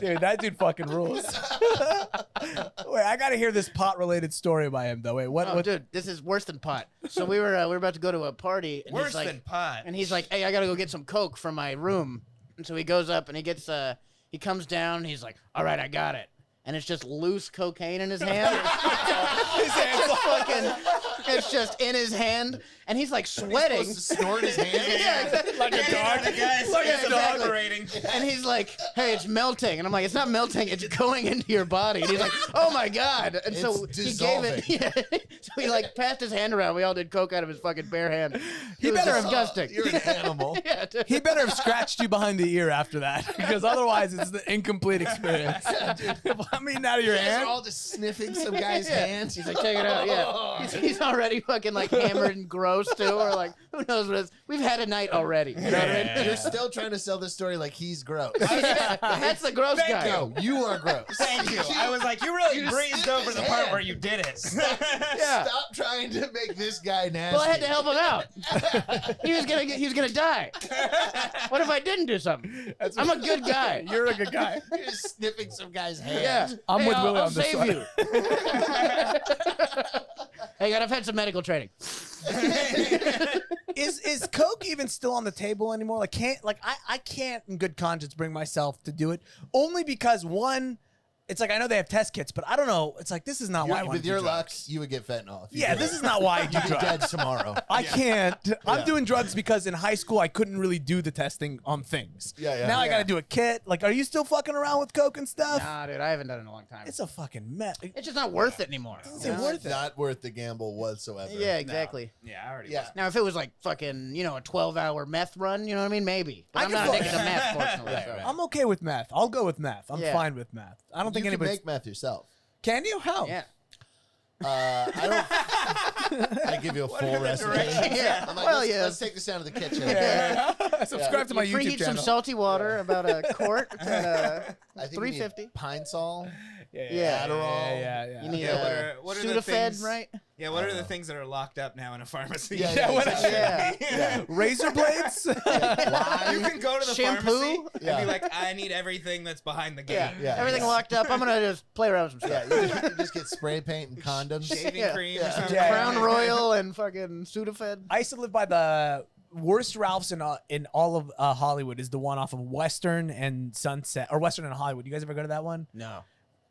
Dude, that dude fucking rules. Wait, I gotta hear this pot-related story by him though. Wait, what? Dude, this is worse than pot. So we were about to go to a party. And Worse he's like, than pot. And he's like, "Hey, I gotta go get some coke from my room." And so he goes up and he gets he comes down. And he's like, "All right, I got it." And it's just loose cocaine in his hand. It's just in his hand, and he's like sweating. He's supposed to snort his hand? Yeah, exactly. Like a dog. The guy's Like a he's dog. evaporating. And he's like, "Hey, it's melting," and I'm like, "It's not melting; it's going into your body." And he's like, "Oh my god!" And so It's he gave it. dissolving. Yeah. So he like passed his hand around. We all did coke out of his fucking bare hand. He It was better have- disgusting. You're an animal. Yeah, dude. He better have scratched you behind the ear after that, because otherwise it's the incomplete experience. I'm eating out of your You guys are hand. all just sniffing some guy's Yeah. hands. He's like, "Check it out." Yeah. He's already fucking like hammered and gross too, or like who knows what it is. We've had a night already. You know what I mean? You're still trying to sell this story like he's gross. That's the gross Thank guy. No, you are gross. Thank you. I was like, you really You breezed sniffed over his the part hand. where you did it. Yeah. Stop trying to make this guy nasty. Well, I had to help him out. He was gonna die. What if I didn't do something? I'm a good guy. You're a good guy. You're just sniffing some guy's hand. Yeah. I'm Hey, with I'll, Willie I'll on this save one. you. Hey, God, I've had some medical training. Is Coke even still on the table anymore? Like, I can't in good conscience bring myself to do it, only because one, it's like I know they have test kits, but I don't know. It's like this is not why I want With to your do luck, drugs. you would get fentanyl. if you Yeah, did this it. is not why I do You'd be drugs. dead tomorrow. I can't. I'm Yeah. doing drugs because in high school I couldn't really do the testing on things. Yeah. Now I got to do a kit. Like, are you still fucking around with Coke and stuff? Nah, dude, I haven't done it in a long time. It's a fucking mess. It's just not worth it anymore. It's you know? worth it. Not worth the gamble whatsoever. Yeah, exactly. Yeah, I already Yeah. Now, if it was like fucking, a 12-hour meth run, you know what I mean? Maybe. But I I'm can not fuck- addicted to meth, fortunately. Right, so. right. I'm okay with meth. I'll go with meth. I'm Yeah. fine with meth. I don't think You can anybody make meth yourself. can you? How? Yeah. I don't. I give you a full recipe. Yeah. I'm like, Well, let's, yeah. let's take this down to the kitchen. Yeah. Subscribe to my You YouTube preheat channel. some salty water, about a quart at I think you need $3.50. Pine Sol. Yeah. Adderall. Yeah. You need Yeah, what are the Sudafed, things- right? Yeah, what are the things that are locked up now in a pharmacy? Yeah, what- exactly. Yeah. Razor blades? You can go to the Shampoo? pharmacy and Yeah. be like, I need everything that's behind the gate. Yeah. Yeah. Everything locked up. I'm going to just play around with some Yeah, stuff. you just get spray paint and condoms. Shaving Yeah. cream Yeah. or something. Yeah. Crown Royal and fucking Sudafed. I used to live by the worst Ralph's in all of Hollywood is the one off of Western and Sunset, or Western and Hollywood. You guys ever go to that one? No.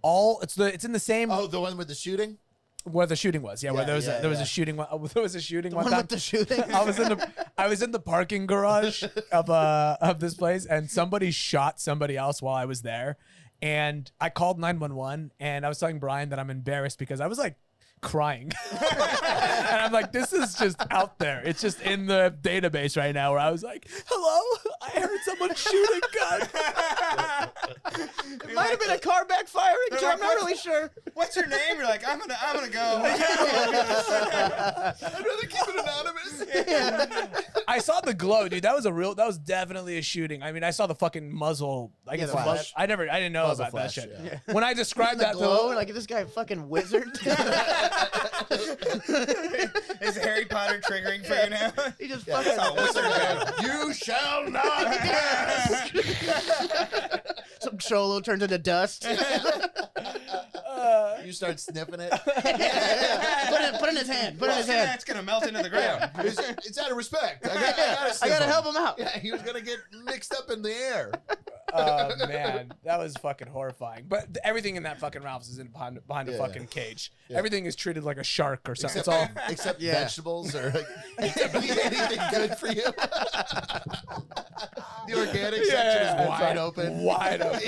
It's in the same Oh, the one with the shooting? where the shooting was. Yeah, where Yeah, there was yeah, there was yeah. a shooting. There was a shooting one One time. with the shooting. I was in the parking garage of this place, and somebody shot somebody else while I was there, and I called 911, and I was telling Brian that I'm embarrassed because I was like crying, and I'm like, this is just out there. It's just in the database right now. Where I was like, hello, I heard someone shoot a gun. It might have been a car backfiring, They're too. like, I'm not really sure. What's your name? You're like, I'm gonna go. I'd rather keep it anonymous. I saw the glow, dude. That was definitely a shooting. I mean, I saw the fucking muzzle. I guess the the flash. I didn't know Muzzle about flash, that shit. yeah. When I described that Glow, to like, is this guy a fucking wizard? Is Harry Potter triggering for you now? He just Yeah. fucking. Oh, wizard guy. You shall not pass. Some cholo turns into dust. You start sniffing it. Put it in his hand. Put it in his hand. It's gonna melt into the ground. It's out of respect. I gotta I sniff gotta him. help him out. Yeah, he was gonna get mixed up in the air. Oh man, that was fucking horrifying. But everything in that fucking Ralph's is behind a fucking cage. Yeah. Everything is treated like a shark or something. Except, It's all except Yeah. vegetables or anything good for you. The organic section is it's wide like open. Wide open.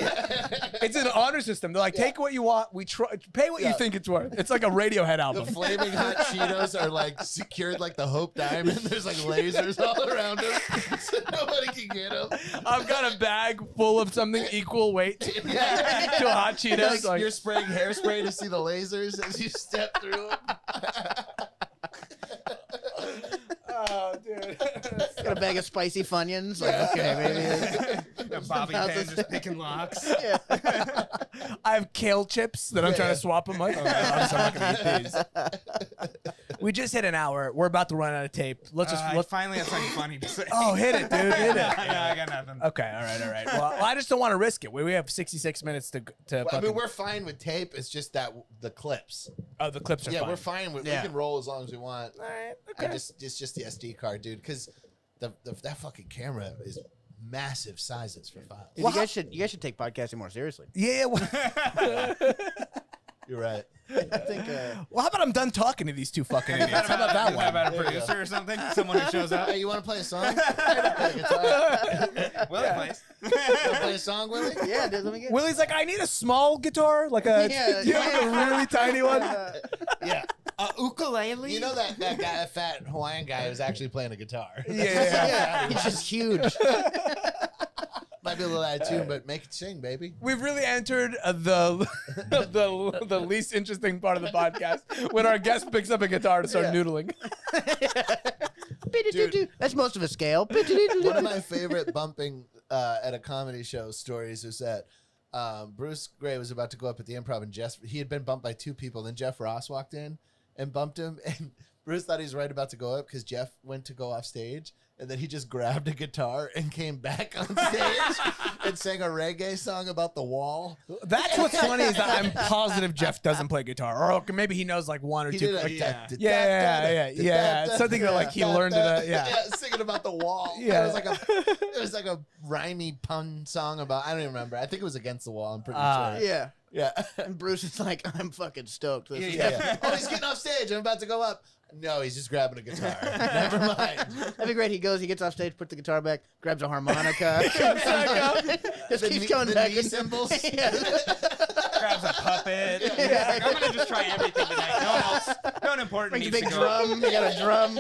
It's an honor system. They're like, take what you want. We try, pay what you Yeah. think it's worth. It's like a Radiohead The album. flaming hot Cheetos are like secured like the Hope Diamond. There's like lasers all around them, so nobody can get them. I've got a bag full of something equal weight to a hot Cheetos. Like, you're spraying hairspray to see the lasers as you step through them. oh, dude. Got a bag of spicy Funyuns. Like, okay, maybe. A bobby pin just picking locks. Yeah. I have kale chips that I'm trying to swap them. Like, okay, I'm not gonna eat these. We just hit an hour. We're about to run out of tape. Let's just I look. finally have something funny to say. Oh, hit it, dude. Hit it. I got nothing. Okay, all right. Well, I just don't want to risk it. We have 66 minutes to Well, I fucking. mean, we're fine with tape. It's just that the clips. Oh, the clips are Yeah, fine. we're fine with. Yeah. We can roll as long as we want. All right, I okay. it's just the SD card, dude. Because that fucking camera is massive sizes for files. Dude, you guys should take podcasting more seriously. Yeah. You're right. I think. Well, how about I'm done talking to these two fucking idiots? How about that Is one? about a There you producer or something? Someone who shows up? Hey, you want to play a song? Play guitar. Willie plays. You want to play a song, Willie? Yeah, dude, let me get. Willie's like, I need a small guitar, like a, Yeah, you know, like a really tiny one. Yeah. Ukulele? You know that guy, fat Hawaiian guy, who's actually playing a guitar. Yeah. Yeah, he's just huge. Might be a little out of tune, but make it sing, baby. We've really entered the least interesting part of the podcast when our guest picks up a guitar to start Yeah. noodling. Dude. That's most of a scale. One of my favorite bumping at a comedy show stories was that Bruce Gray was about to go up at the Improv, and he had been bumped by two people. Then Jeff Ross walked in and bumped him, and Bruce thought he was right about to go up because Jeff went to go off stage, and then he just grabbed a guitar and came back on stage and sang a reggae song about the wall. That's what's funny is that I'm positive Jeff doesn't play guitar, or maybe he knows like one or He two. did Like, yeah. Yeah. It's something that like he learned it. Yeah. Singing about the wall. Yeah. It was like a rhymey pun song about, I don't even remember. I think it was Against the Wall. I'm pretty sure. Yeah. Yeah. And Bruce is like, I'm fucking stoked. This is Yeah. Oh, he's getting off stage. I'm about to go up. No, he's just grabbing a guitar. Never mind. That'd be great. He gets off stage, puts the guitar back, grabs a harmonica. Just keeps coming the back. knee cymbals. Yeah. Grabs a puppet. Yeah. I'm going to just try everything tonight. No one else. No one important Brings a needs big to go. drum. You got a drum.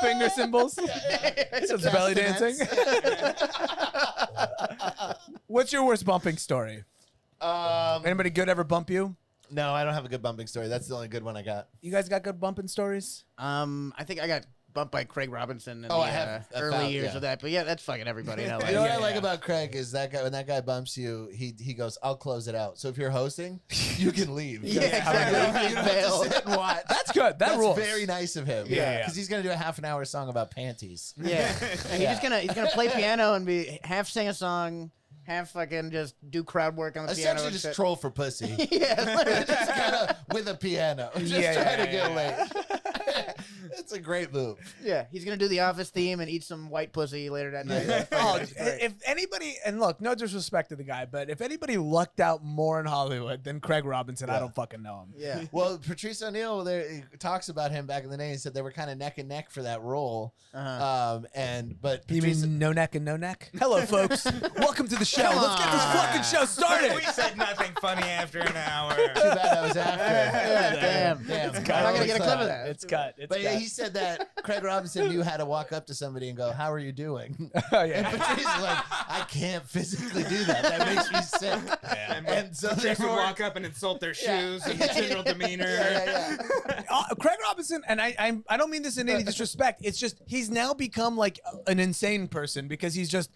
Finger cymbals. It's belly dancing. What's your worst bumping story? Anybody good ever bump you? No, I don't have a good bumping story. That's the only good one I got. You guys got good bumping stories? I think I got bumped by Craig Robinson in Oh, the I have. I early found- years yeah. of that. But yeah, that's fucking everybody in LA. You know what Yeah, I like yeah. about Craig is that guy, when that guy bumps you, he goes, I'll close it out. So if you're hosting, you can leave. Yeah, You exactly. don't have to sit and watch. That's good. That That's rules. very nice of him. Yeah. Because he's going to do a half-an-hour song about panties. Yeah. And he's gonna play piano and be half sing a song, half fucking just do crowd work on the piano. Essentially and just shit. troll for pussy. Yeah. Just kind of with a piano. Just trying to get laid. It's a great move. Yeah. He's gonna do the Office theme and eat some white pussy later that night. Yeah. Oh, It's great. if anybody, and look, no disrespect to the guy, but if anybody lucked out more in Hollywood than Craig Robinson, I Yeah. don't fucking know him. Yeah. Well, Patrice O'Neill he talks about him back in the day. He said they were kind of neck and neck for that role. Uh-huh. But You Patrice, mean no neck and no neck? Hello, folks. Welcome to the show. Let's get this fucking show started. We said nothing funny after an hour. too bad that was after. Yeah, damn. Damn. I'm not gonna get a clip of that. It's cut. It's But yeah, cut. he said that Craig Robinson knew how to walk up to somebody and go, "How are you doing?" Oh, And yeah. Patrice is like, "I can't physically do that. That makes me sick." And so Chicks would therefore, walk up and insult their shoes and general demeanor. yeah. Craig Robinson, and I don't mean this in any disrespect. It's just he's now become like an insane person because he's just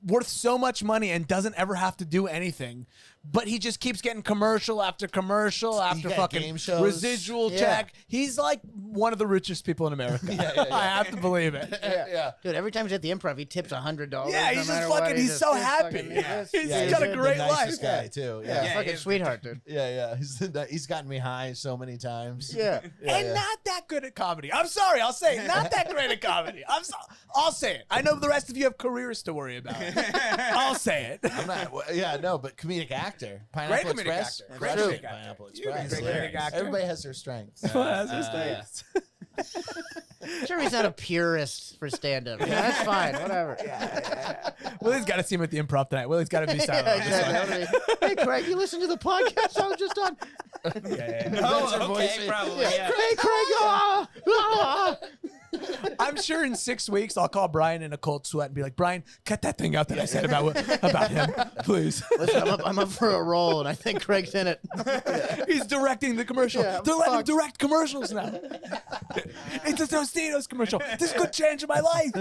worth so much money and doesn't ever have to do anything. But he just keeps getting commercial after commercial after got fucking game shows. residual Yeah. check. He's like one of the richest people in in America. Yeah. I have to believe it. Yeah. Dude, every time he's at the Improv, he tips $100. Yeah, he's just fucking. He's so happy. He's got a the great nicest life. guy too. Yeah, Yeah. fucking he's- sweetheart, dude. Yeah. He's gotten me high so many times. Yeah. And not that good at comedy. I'm sorry, I'll say it. Not that great at comedy. I'll say it. I know the rest of you have careers to worry about. I'll say it. I'm not. Yeah, no, but comedic actor. Pineapple comedic Express. actor. Great True. comedic Pineapple You're a Express. great comedic actor. Everybody has their strengths. Sure, he's not a purist for stand-up. Yeah, that's fine. Whatever. Willie's got to see him at the Improv tonight. Willie's got to be silent. Yeah, exactly. Hey, Craig, you listen to the podcast I was just on? No, your voice. okay, probably. Yeah. Hey, Craig. I'm sure in 6 weeks I'll call Brian in a cold sweat and be like, Brian, cut that thing out that I said about him, please. Listen, I'm up for a role, and I think Craig's in it. He's directing the commercial. Yeah, They're letting him fuck. direct commercials now. It's a Tostitos commercial. This could change my life.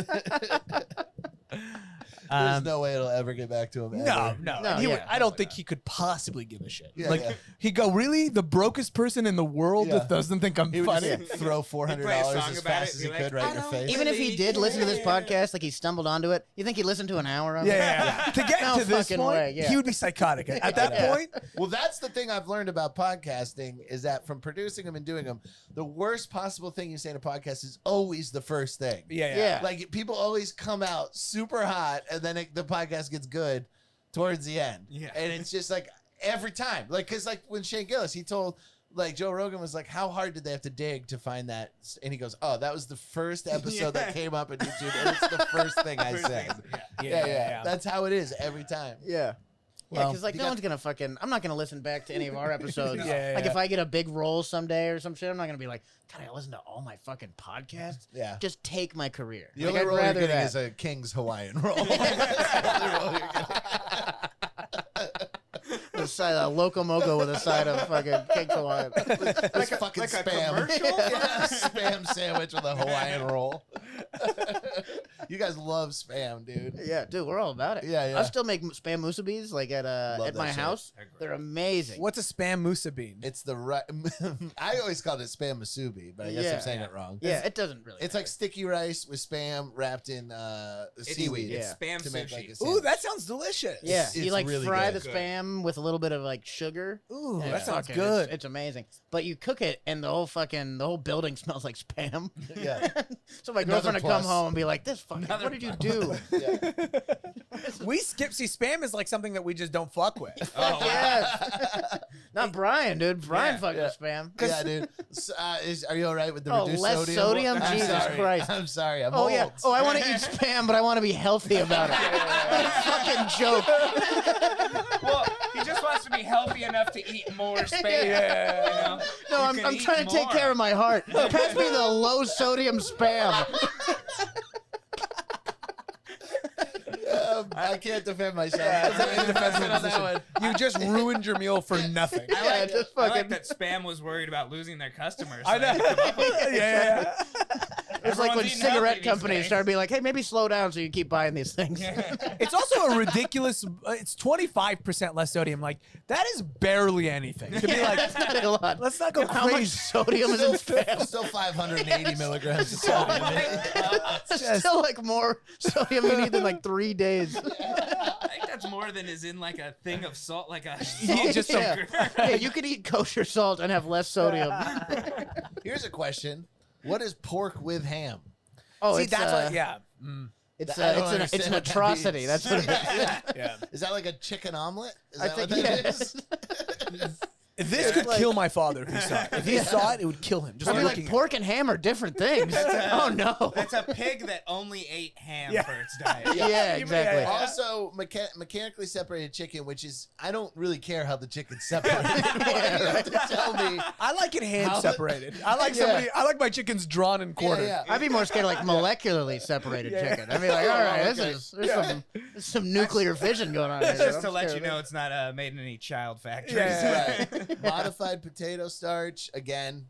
There's no way it'll ever get back to him. No, ever. He would, yeah. I don't think he could possibly give a shit. Yeah, yeah. He'd go, really? The brokest person in the world Yeah. that doesn't think I'm He would funny? just throw $400 play a song as about fast it, as be he like, could right in "I your don't face. Even if he did listen to this podcast, like he stumbled onto it, you think he'd listen to an hour of it? Yeah. To get No to this fucking point, way, yeah. he would be psychotic. At that Yeah. point, Well, that's the thing I've learned about podcasting is that from producing them and doing them, the worst possible thing you say in a podcast is always the first thing. Yeah. Like people always come out super hot and then the podcast gets good towards the end. Yeah. And it's just like every time. Like, cause like when Shane Gillis, he told like Joe Rogan was like, how hard did they have to dig to find that? And he goes, oh, that was the first episode that came up on YouTube. And it's the first thing I said. Yeah. That's how it is every time. Yeah. Yeah, Well, because like no one's gonna fucking. I'm not gonna listen back to any of our episodes. Yeah. Like if I get a big role someday or some shit, I'm not gonna be like, God, I listen to all my fucking podcasts. Yeah. Just take my career. The Like, only I'd role you're rather getting that. is a King's Hawaiian roll. That's the only role you're getting. A side, a Loco Moco with a side of fucking cake Hawaiian. This fucking like a spam. commercial? Yeah, spam sandwich with a Hawaiian roll. You guys love spam, dude. Yeah, dude, we're all about it. Yeah. I still make spam musubis like at Love my that shit. house. They're great. They're amazing. what's a spam musa bean? It's the right. I always called it spam masubi, but I guess Yeah. I'm saying it wrong. Yeah, it doesn't really. It's like sticky rice with spam wrapped in seaweed. yeah. Spam to make like a sushi. Ooh, that sounds delicious. yeah. it's You like really fry good. the spam with a little bit of like sugar. Ooh, and that it's sounds fucking- good. It's amazing. But you cook it, and the whole building smells like spam. Yeah. So my Another girlfriend would come plus. home and be like, "This fucking, Another what did you do?" Yeah. We skip. See, spam is like something that we just don't fuck with. Oh, wow. Yes. Not Brian, dude. Brian Yeah, fucked yeah. with spam. Yeah, dude. Are you all right with the Oh, reduced less sodium? sodium? I'm Jesus sorry. Christ. I'm sorry. I'm Oh old. yeah. Oh, I want to eat spam, but I want to be healthy about it. Fucking joke. Well, he just wants to be healthy enough to eat more spam. Yeah. You know? No, You I'm can eat trying to take more. care of my heart. Pass me the low sodium spam. I can't defend myself. Yeah, I'm indefensible on that one. You just ruined your meal for nothing. I like, just I like fucking- that Spam was worried about losing their customers. I so they know. had to come up with it. Yeah. It's like when Everyone's eating healthy cigarette these companies days. started being like, "Hey, maybe slow down so you keep buying these things." It's also a ridiculous. It's 25% less sodium. Like that is barely anything. To be like, That's not a lot. let's not go How much crazy. sodium is in spam? Still 580 milligrams of sodium. It's still like more sodium you need than like 3 days. I think that's more than is in like a thing of salt, like a Yeah, just some- sugar. Yeah, you could eat kosher salt and have less sodium. Here's a question: what is pork with ham? Oh, See, it's that's what. yeah. Yeah. Mm, It's I don't it's understand an what that atrocity. means. That's what it is. yeah. Is that like a chicken omelet? Is I that think what that yeah. is? This could kill my father if he saw it. If he saw it, it would kill him. Just I mean, looking like pork and ham are different things. Oh no. It's a pig that only ate ham Yeah. for its diet. Yeah, exactly. Yeah. Also, mechanically separated chicken, which is I don't really care how the chicken's separated. Why do you have to tell me? I like it hand How- separated. I like Yeah. somebody. I like my chickens drawn and quartered. Yeah, I'd be more scared of like molecularly separated chicken. I'd be like, all right, Okay. there's some nuclear fission going on here. Just I'm to let you scared of know, it's not made in any child factories. Yeah. Right. Modified potato starch, again,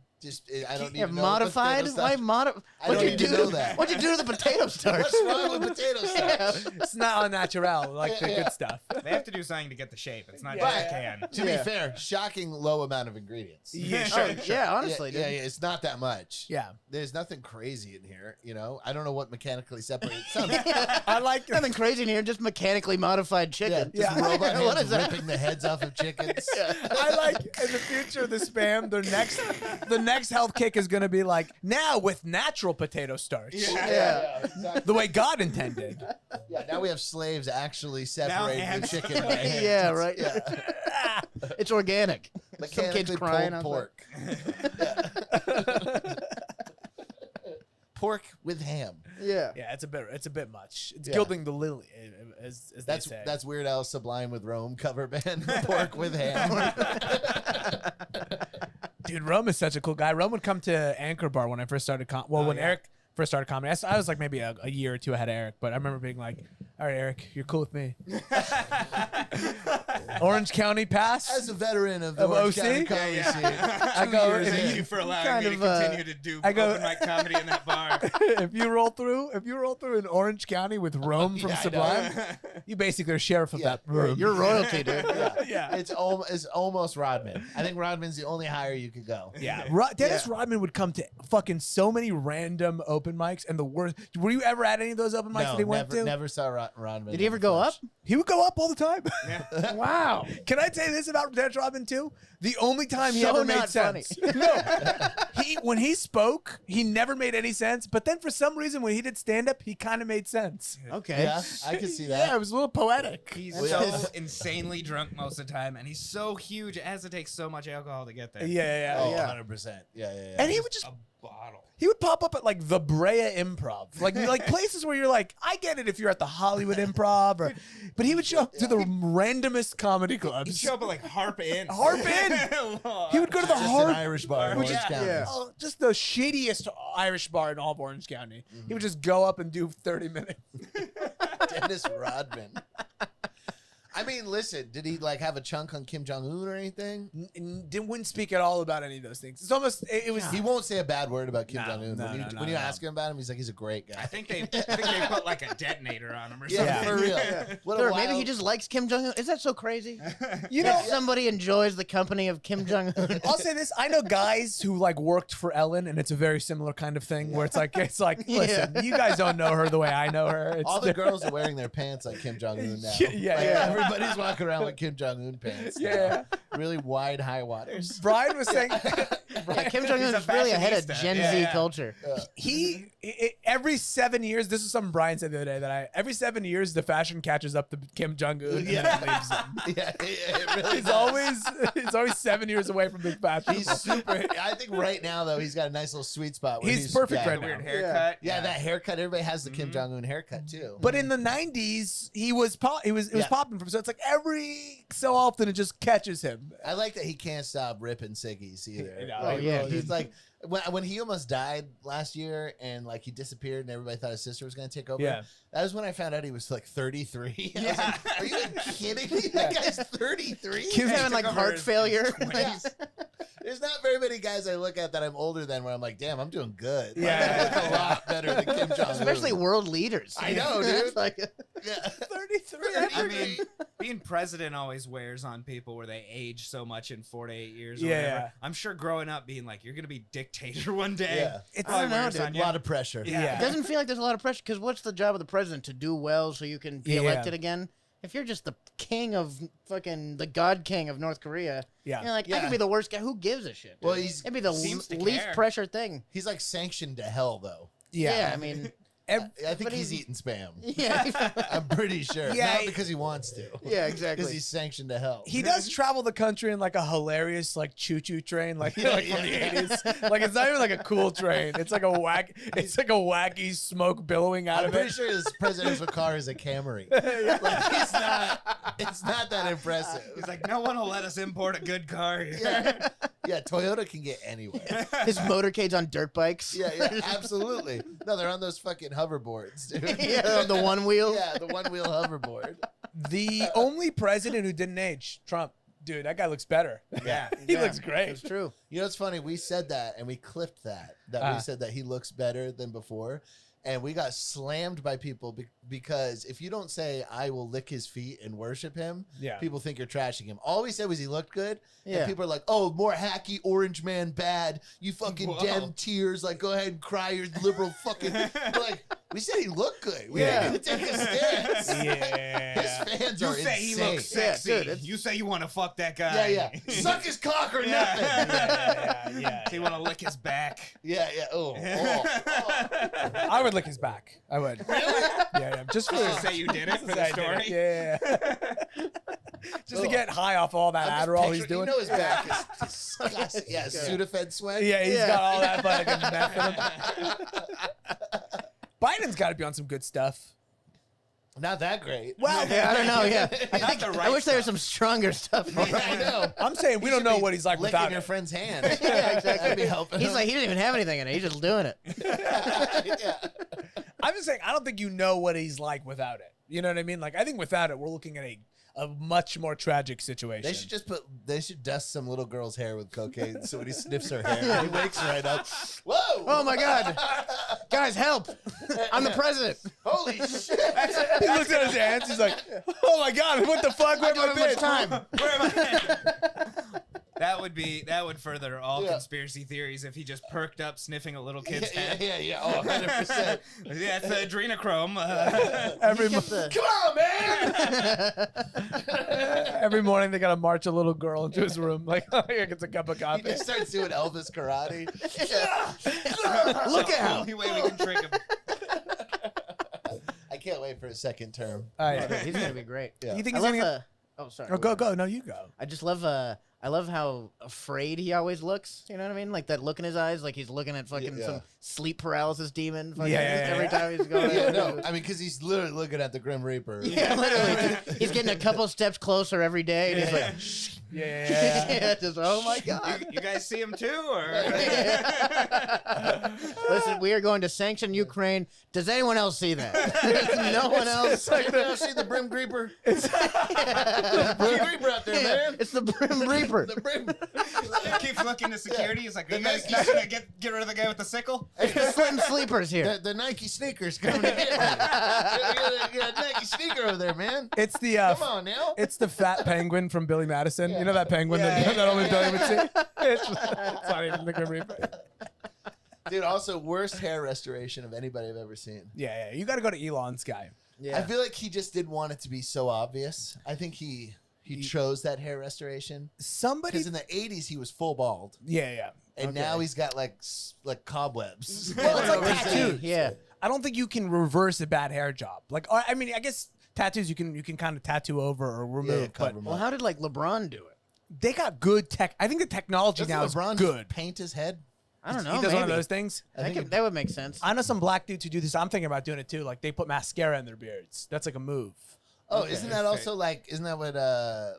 I don't Yeah, even know modified? Why modify? I don't even know that. What'd you do to the potato starch? What's wrong with potato starch? It's not all natural, like the good stuff. They have to do something to get the shape. It's not But- just a can. To be fair, shocking low amount of ingredients. Yeah, Oh, yeah, honestly, yeah, dude. it's not that much. Yeah. There's nothing crazy in here, you know. I don't know what mechanically separates. Sounds, I like Nothing crazy in here, just mechanically modified chicken. just Yeah. robot What hands is that? ripping the heads off of chickens. I like in the future the spam. The next health kick is gonna be like now with natural potato starch, Exactly. the way God intended. Yeah, now we have slaves actually separate the hands. chicken by hands. Yeah, right. Yeah. It's organic. Some kid's Mechanically crying. pulled outside. pork. Pork with ham. Yeah. Yeah, it's a bit much. It's Yeah. gilding the lily, as That's they say. that's Weird Al Sublime with Rome cover band. Pork with ham. Dude, Rome is such a cool guy. Rome would come to Anchor Bar when I first started. When Eric first started comedy, I was like maybe a year or two ahead of Eric, but I remember being like, "All right, Eric, you're cool with me." Orange County pass. As a veteran of the Of Orange OC? County comedy scene, I go, years Thank in. you for allowing kind me of, to continue to do I go- open mic comedy in that bar. if you roll through in Orange County with Rome from Yeah, I know. Sublime, you basically are sheriff of Yeah, that room. You're royalty, dude. yeah. It's almost Rodman. I think Rodman's the only higher you could go. Yeah, Dennis Rodman would come to fucking so many random open mics, and the worst. Were you ever at any of those open mics that he went to? Never saw Rodman. Did he ever go up? He would go up all the time. Wow. Can I tell you this about Dennis Rodman too? The only time he So ever made not funny. sense. No, when he spoke, he never made any sense. But then for some reason, when he did stand up, he kind of made sense. Okay. Yeah, I can see that. Yeah, it was a little poetic. He's Well, so yeah. insanely drunk most of the time, and he's so huge it has to take so much alcohol to get there. Yeah. Oh, Yeah. 100%. Yeah. And he would just A bottle. he would pop up at like the Brea Improv, like places where you're like, I get it if you're at the Hollywood Improv, but he would show up to the randomest comedy He'd clubs. show up at like Harp Inn. Harp Inn. He would go to the Just an Harp. Irish bar in Orange Yeah. County. Yeah. Oh, just the shittiest Irish bar in all of Orange County. He would just go up and do 30 minutes. Dennis Rodman. I mean, listen, did he like have a chunk on Kim Jong Un or anything? Wouldn't speak at all about any of those things. It's almost it was. He won't say a bad word about Kim No, Jong Un. no, When you no. ask him about him, he's like, he's a great guy. I think they put like a detonator on him or Yeah, something. for real. What a Or maybe he wild- just likes Kim Jong Un. Is that so crazy? You That know, somebody enjoys the company of Kim Jong Un. I'll say this: I know guys who like worked for Ellen, and it's a very similar kind of thing where it's like listen, you guys don't know her the way I know her. It's all the girls are wearing their pants like Kim Jong Un now. Yeah, Like, yeah. Everybody's walking around with Kim Jong Un pants. now. Yeah. Really wide high waters. Brian was saying. Yeah, Kim Jong Un He's a is really ahead of fashionista. Gen Yeah, Z yeah. culture. Every 7 years, this is something Brian said the other day that every 7 years the fashion catches up to Kim Jong Un and then it leaves him. Yeah, it really He's does. always 7 years away from big fashion. He's super. I think right now though he's got a nice little sweet spot. Where He's perfect yeah, right The weird now. haircut. Yeah, that haircut. Everybody has the Kim Jong Un haircut too. But in the 90s, he was it was Yeah. popping from. So it's like every so often it just catches him. I like that he can't stop ripping ciggies either. You know, Oh, yeah, he's like when he almost died last year and like he disappeared and everybody thought his sister was gonna take over. Yeah. That was when I found out he was like 33. I was Yeah. like, are you even kidding me? That guy's 33. He's having like took over heart his failure. 20s. There's not very many guys I look at that I'm older than where I'm like, damn, I'm doing good. Like, Yeah. I look a lot better than Kim Jong Un. Especially world leaders. I know, It's dude. like, Yeah. 33. I mean, being president always wears on people where they age so much in 4 to 8 years. Or Yeah, whatever. yeah. I'm sure growing up being like, you're gonna be dictator one day. Yeah. It's I don't know, wears dude. on A you. lot of pressure. Yeah. it doesn't feel like there's a lot of pressure because what's the job of the president? To do well so you can be Yeah. elected again? If you're just the king of fucking the god king of North Korea, Yeah. you're like, I Yeah. could be the worst guy. Who gives a shit? Dude? Well, he's- It'd be the seems to least care. pressure thing. He's like sanctioned to hell though. Yeah, I mean, I think But he's he's- eating spam. yeah, I'm pretty sure. Yeah, Not because he wants to. yeah, exactly. Because he's sanctioned to hell. He does travel the country in like a hilarious like choo-choo train, like, like from the yeah. 80s. Like it's not even like a cool train. It's like a wacky smoke billowing out I'm of pretty it. sure his presidential car is a Camry. Like, it's not that impressive. He's like, no one will let us import a good car here. Yeah. Yeah, Toyota can get anywhere. His motorcade's on dirt bikes. Yeah, absolutely. No, they're on those fucking hoverboards, dude. Yeah, the one wheel. Yeah, the one-wheel hoverboard. The only president who didn't age, Trump. dude, that guy looks better. Yeah. He looks great. It's true. You know, it's funny. We said that, and we clipped that. We said that he looks better than before, and we got slammed by people because if you don't say "I will lick his feet and worship him," Yeah. people think you're trashing him. All we said was he looked good, Yeah. and people are like, "Oh, more hacky orange man bad. You fucking Whoa. dem tears. Like, go ahead and cry your liberal fucking." We're like, we said he looked good. We Yeah. didn't even take a stance. Yeah. His fans You are say he insane. looks Yeah, sexy. dude, it's- you say you want to fuck that Yeah, guy. yeah. Suck his cock or Yeah. nothing. Yeah. So you want to lick his back. Yeah, yeah. Oh, oh. I would lick his back. I would. Yeah. Just for Just to say you did it for the story. Yeah. Just to get high off all that I'm just Adderall he's picturing- doing. You know his back is disgusting. Yeah, Sudafed sweat. Yeah, he's Yeah. got all that fucking meth in him. Biden's got to be on some good stuff. Not that great. Well, Yeah, I don't know. Yeah, Not the I right wish there was stuff. some stronger stuff. For Yeah, I him. know. I'm saying we You don't should know be what he's like licking without your it. friend's hand. Yeah, exactly. That'd be helping. He's like, he doesn't even have anything in it. He's just doing it. yeah. I'm just saying, I don't think you know what he's like without it. You know what I mean? Like, I think without it, we're looking at a much more tragic situation. They should dust some little girl's hair with cocaine so when he sniffs her hair, he wakes right up. Whoa! Oh my God, guys, help! I'm the president. Holy shit! He looks at his hands. He's like, "Oh my god, what the fuck? Where I have I don't have much been?" time. Where am I? That would further all Yeah. conspiracy theories if he just perked up sniffing a little kid's head. Yeah. Oh, 100%. Yeah, it's the adrenochrome. Every Get the- Come on, man! every morning they gotta march a little girl into his room. Like, oh, here gets a cup of He coffee. just starts doing Elvis karate. Look at how- only way we can trick him. I can't wait for his second term. All Oh, right. dude, he's gonna be great. Yeah. You think I he's love gonna get? Oh, sorry. Oh, go. No, you go. I just love I love how afraid he always looks. You know what I mean? Like that look in his eyes, like he's looking at fucking Yeah. some sleep paralysis demon. Fucking Yeah. every time he's going. Yeah, no, I mean, because he's literally looking at the Grim Reaper. Yeah, literally. He's getting a couple steps closer every day, and he's like, Yeah. yeah, just oh my God. You guys see him too, or Listen, we are going to sanction Ukraine. Does anyone else see that? No one else. You see the Brim Reaper? There's a Brim Reaper out there, man. It's the Brim Reaper. The Brim. he keeps looking to security? He's like, The "You guys Nike- gonna get rid of the guy with the sickle?" The Slim Sleepers here. The Nike sneakers coming to get me. You got a Nike sneaker over there, man. It's the Come on now. it's the fat penguin from Billy Madison. You know that penguin that only Billy would see. It's not even the Grim Reaper. Dude, also worst hair restoration of anybody I've ever seen. Yeah. You got to go to Elon's guy. Yeah. I feel like he just didn't want it to be so obvious. I think he chose that hair restoration Somebody. because in the 80s he was full bald, Yeah. and now he's got like cobwebs. Well, it's like Over his tattoos. ears. Yeah. I don't think you can reverse a bad hair job. Like, I mean, I guess tattoos you can kind of tattoo over or remove, cover but him Well, up. how did like LeBron do it? they got good tech. I think the technology Doesn't now is LeBron good. paint his head? I don't know. He does maybe. one of those things. That would make sense. I know some black dudes who do this. I'm thinking about doing it too. Like they put mascara in their beards. That's like a move. Oh, Okay. isn't that also like? Isn't that what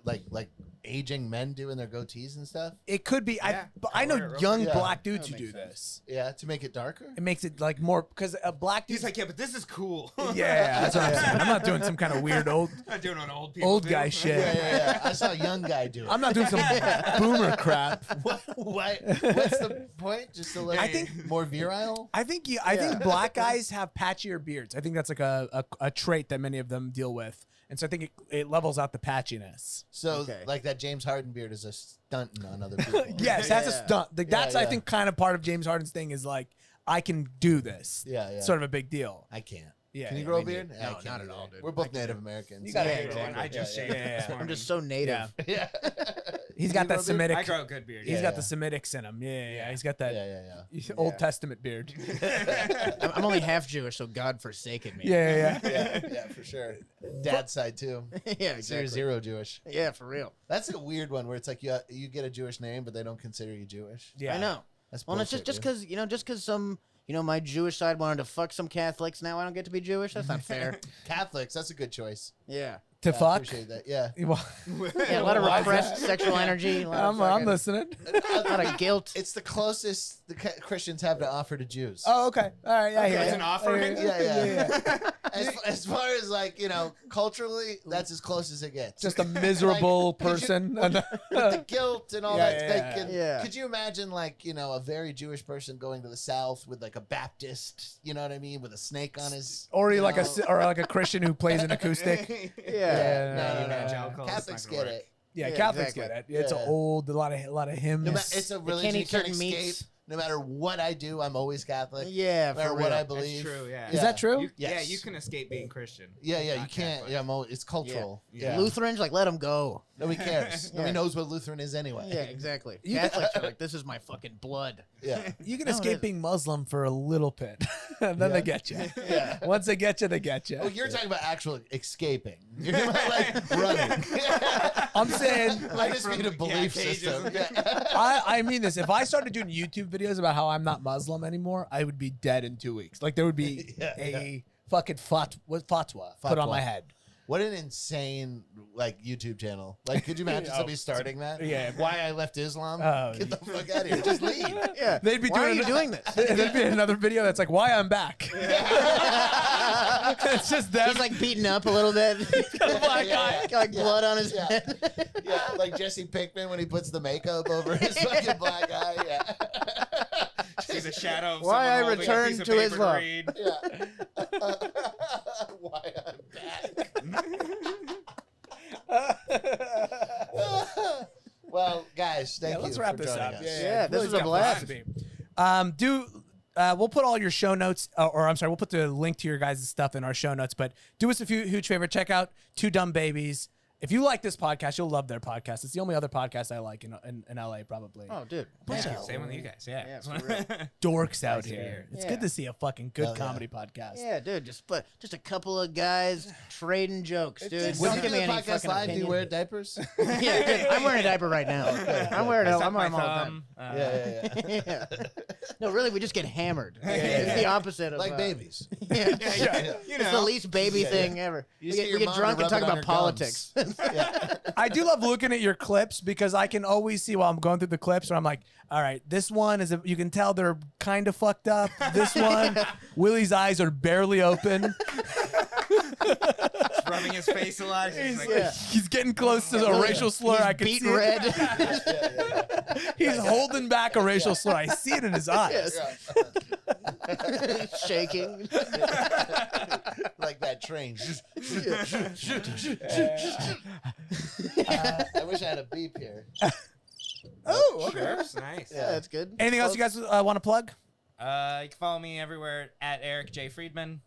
like aging men do in their goatees and stuff? It could be. Yeah, But I know color it real young quick. black dudes That who makes do sense. this. Yeah, to make it darker. It makes it like more because a black dude. He's like, "Yeah, but this is cool." yeah, that's what I'm saying. I'm not doing some kind of weird I'm not doing on old people. old do. guy shit. Yeah. I saw a young guy do it. I'm not doing some boomer crap. What's the point? Just to look I think- more virile. I think I think black guys have patchier beards. I think that's like a trait that many of them deal with, and so I think it levels out the patchiness. So Okay. like that James Harden beard is a stunting on other people. Yes, that's a Yeah. stunt. Like, that's I yeah. think kind of part of James Harden's thing is like I can do this. Yeah. Sort of a big deal. I can't. Yeah, Can you yeah, grow a me beard? No, I can't not at either. all, dude. We're both Native Americans. You gotta Yeah, hate it. exactly. I just Yeah, shaved yeah. this I'm morning. just so native. Yeah. Yeah. He's Can got you grow that a beard? Semitic. I grow a good beard. He's Yeah, got yeah. the Semitics in him. Yeah. He's got that Yeah. Old Testament beard. I'm only half Jewish, so God forsaken me. Yeah. Yeah, for sure. Dad's side too. Yeah, So you're exactly. zero Jewish. Yeah, for real. That's a weird one where it's like you get a Jewish name, but they don't consider you Jewish. Yeah. I know. That's Well, and it's bullshit, just dude. because just because some my Jewish side wanted to fuck some Catholics. Now I don't get to be Jewish. That's not fair. Catholics. That's a good choice. Yeah. To I fuck? appreciate that. Yeah. Well, Yeah, a lot of Why is repressed that? sexual energy. A lot of I'm fucking- listening. a lot of guilt. It's the closest the Christians have to offer to Jews. Oh, okay. All right. Yeah, Okay. yeah. It's an offering? Yeah. As far as like, culturally, that's as close as it gets. Just a miserable Like, person. with the guilt and all Yeah, that. yeah, Like, yeah. Could you imagine like, a very Jewish person going to the South with like a Baptist, you know what I mean, with a snake on his Or you like know? or like a Christian who plays an acoustic. Yeah. No, Evangelical, it's Catholics not gonna get work. it. Yeah, Yeah, Catholics exactly. get it. It's Yeah. old, a lot of hymns. It's a They religion can't you eat can't certain escape. meats. No matter what I do, I'm always Catholic. Yeah, No matter for what real. I That's believe. true, yeah. Is that true? Yeah, Yes. you can escape being Christian. Yeah, you Not can't. Catholic. Yeah, it's cultural. Yeah. Lutherans, like, let them go. Nobody cares. Yeah. Nobody knows what Lutheran is anyway. Yeah, exactly. You- Catholics are like, this is my fucking blood. Yeah. You can No, escape it- being Muslim for a little bit, and then Yeah. they get you. Yeah. Once they get you, they get you. Oh, you're talking about actual escaping. You're talking about like running. I'm saying, I just mean a belief cages. system. Yeah. I mean this. If I started doing YouTube videos about how I'm not Muslim anymore, I would be dead in 2 weeks. Like there would be a fucking fatwa put on Fatwa. my head. What an insane YouTube channel. Like, could you imagine Oh, somebody starting that? yeah. Why I left Islam? Oh, Get the fuck out of here. Just leave. Yeah. They'd be Why doing are you doing this? There'd be another video that's like, why I'm back. It's just them. He's like beaten up a little bit. Black Yeah, Got like blood on his Yeah. head. Yeah, like Jesse Pinkman when he puts the makeup over his fucking black eye. Yeah. See the shadow of Why someone I holding a returned piece of to paper Islam. read. Yeah. Why I'm back. Well, guys, thank you. Let's wrap for this joining up. us. Yeah, this Really was a got blast. fun to be. We'll put all your show notes, or I'm sorry, we'll put the link to your guys' stuff in our show notes. But do us a huge favor. Check out Two Dumb Babies. If you like this podcast, you'll love their podcast. It's the only other podcast I like in LA, probably. Oh, dude. Thank Yeah. you. Same with you guys. Yeah. Yeah, for real. Dorks out to here. hear. It's Yeah. good to see a fucking good Hell yeah. comedy podcast. Yeah, dude. Just a couple of guys trading jokes, dude. When Don't you give do me the any podcast fucking live, do you opinion. wear diapers? Yeah, dude, I'm wearing a diaper right now. I'm wearing I it. suck I'm my wearing them all the time. thumb. Yeah. Yeah. No, really, we just get hammered. It's the opposite of Like babies. Yeah. Yeah. You It's the know. least baby Yeah, thing ever. You We just get, get we your get mom to drunk and rub talk it on about your politics. Yeah. I do love looking at your clips because I can always see while I'm going through the clips where I'm like, all right, this one is you can tell they're kind of fucked up. This one, Willie's eyes are barely open. Just rubbing his face a lot. He's like, Yeah. He's getting close to a Willie, racial slur. he's I can beat see it. red. He's holding back a racial slur. I see it in his eyes. Shaking. Like that train. I wish I had a beep here. Oh, okay. That's nice. Yeah, that's good. Anything else you guys want to plug? You can follow me everywhere at Eric J. Friedman.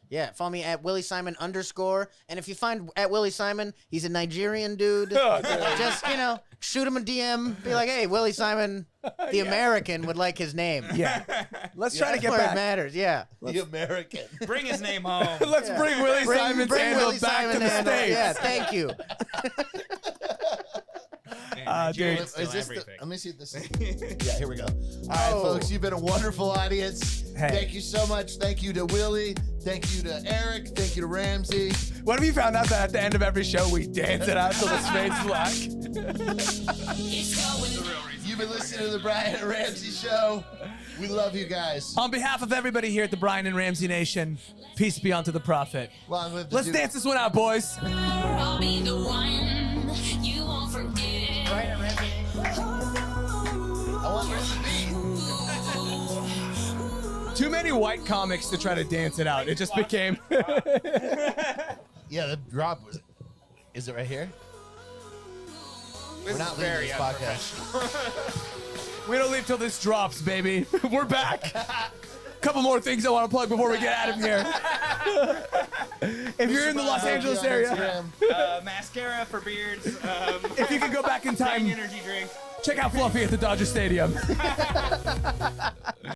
Yeah, follow me at Willie Simon _. And if you find at Willie Simon, he's a Nigerian dude. Oh, dude. Just, shoot him a DM. Be like, hey, Willie Simon, the American, would like his name. Yeah. Let's try to That's get where it back. matters, yeah. The American. Bring his name home. Let's bring Willie Simon's handle Willie back Simon to the handle. States. Yeah, thank you. Man, dude. Nigerians steal Is this everything. let me see if this is. Yeah, here we go. All right, folks, you've been a wonderful audience. Hey. Thank you so much. Thank you to Willie. Thank you to Eric. Thank you to Ramsey. What if you found out that at the end of every show we dance it out till the space black? You've been listening to the Brian and Ramsey Show. We love you guys. On behalf of everybody here at the Brian and Ramsey Nation, peace be unto the prophet. Long live the Let's Duke. dance this one out, boys. I'll be the one you won't forget. I want Ramsey. Too many white comics to try to dance it out. It just became. Yeah, the drop was. Is it right here? We're not leaving very this podcast. We don't leave till this drops, baby. We're back. Couple more things I want to plug before we get out of here. If you're in the Los Angeles area, Mascara for beards. if you could go back in Bang time, energy drink. check out Fluffy at the Dodger Stadium.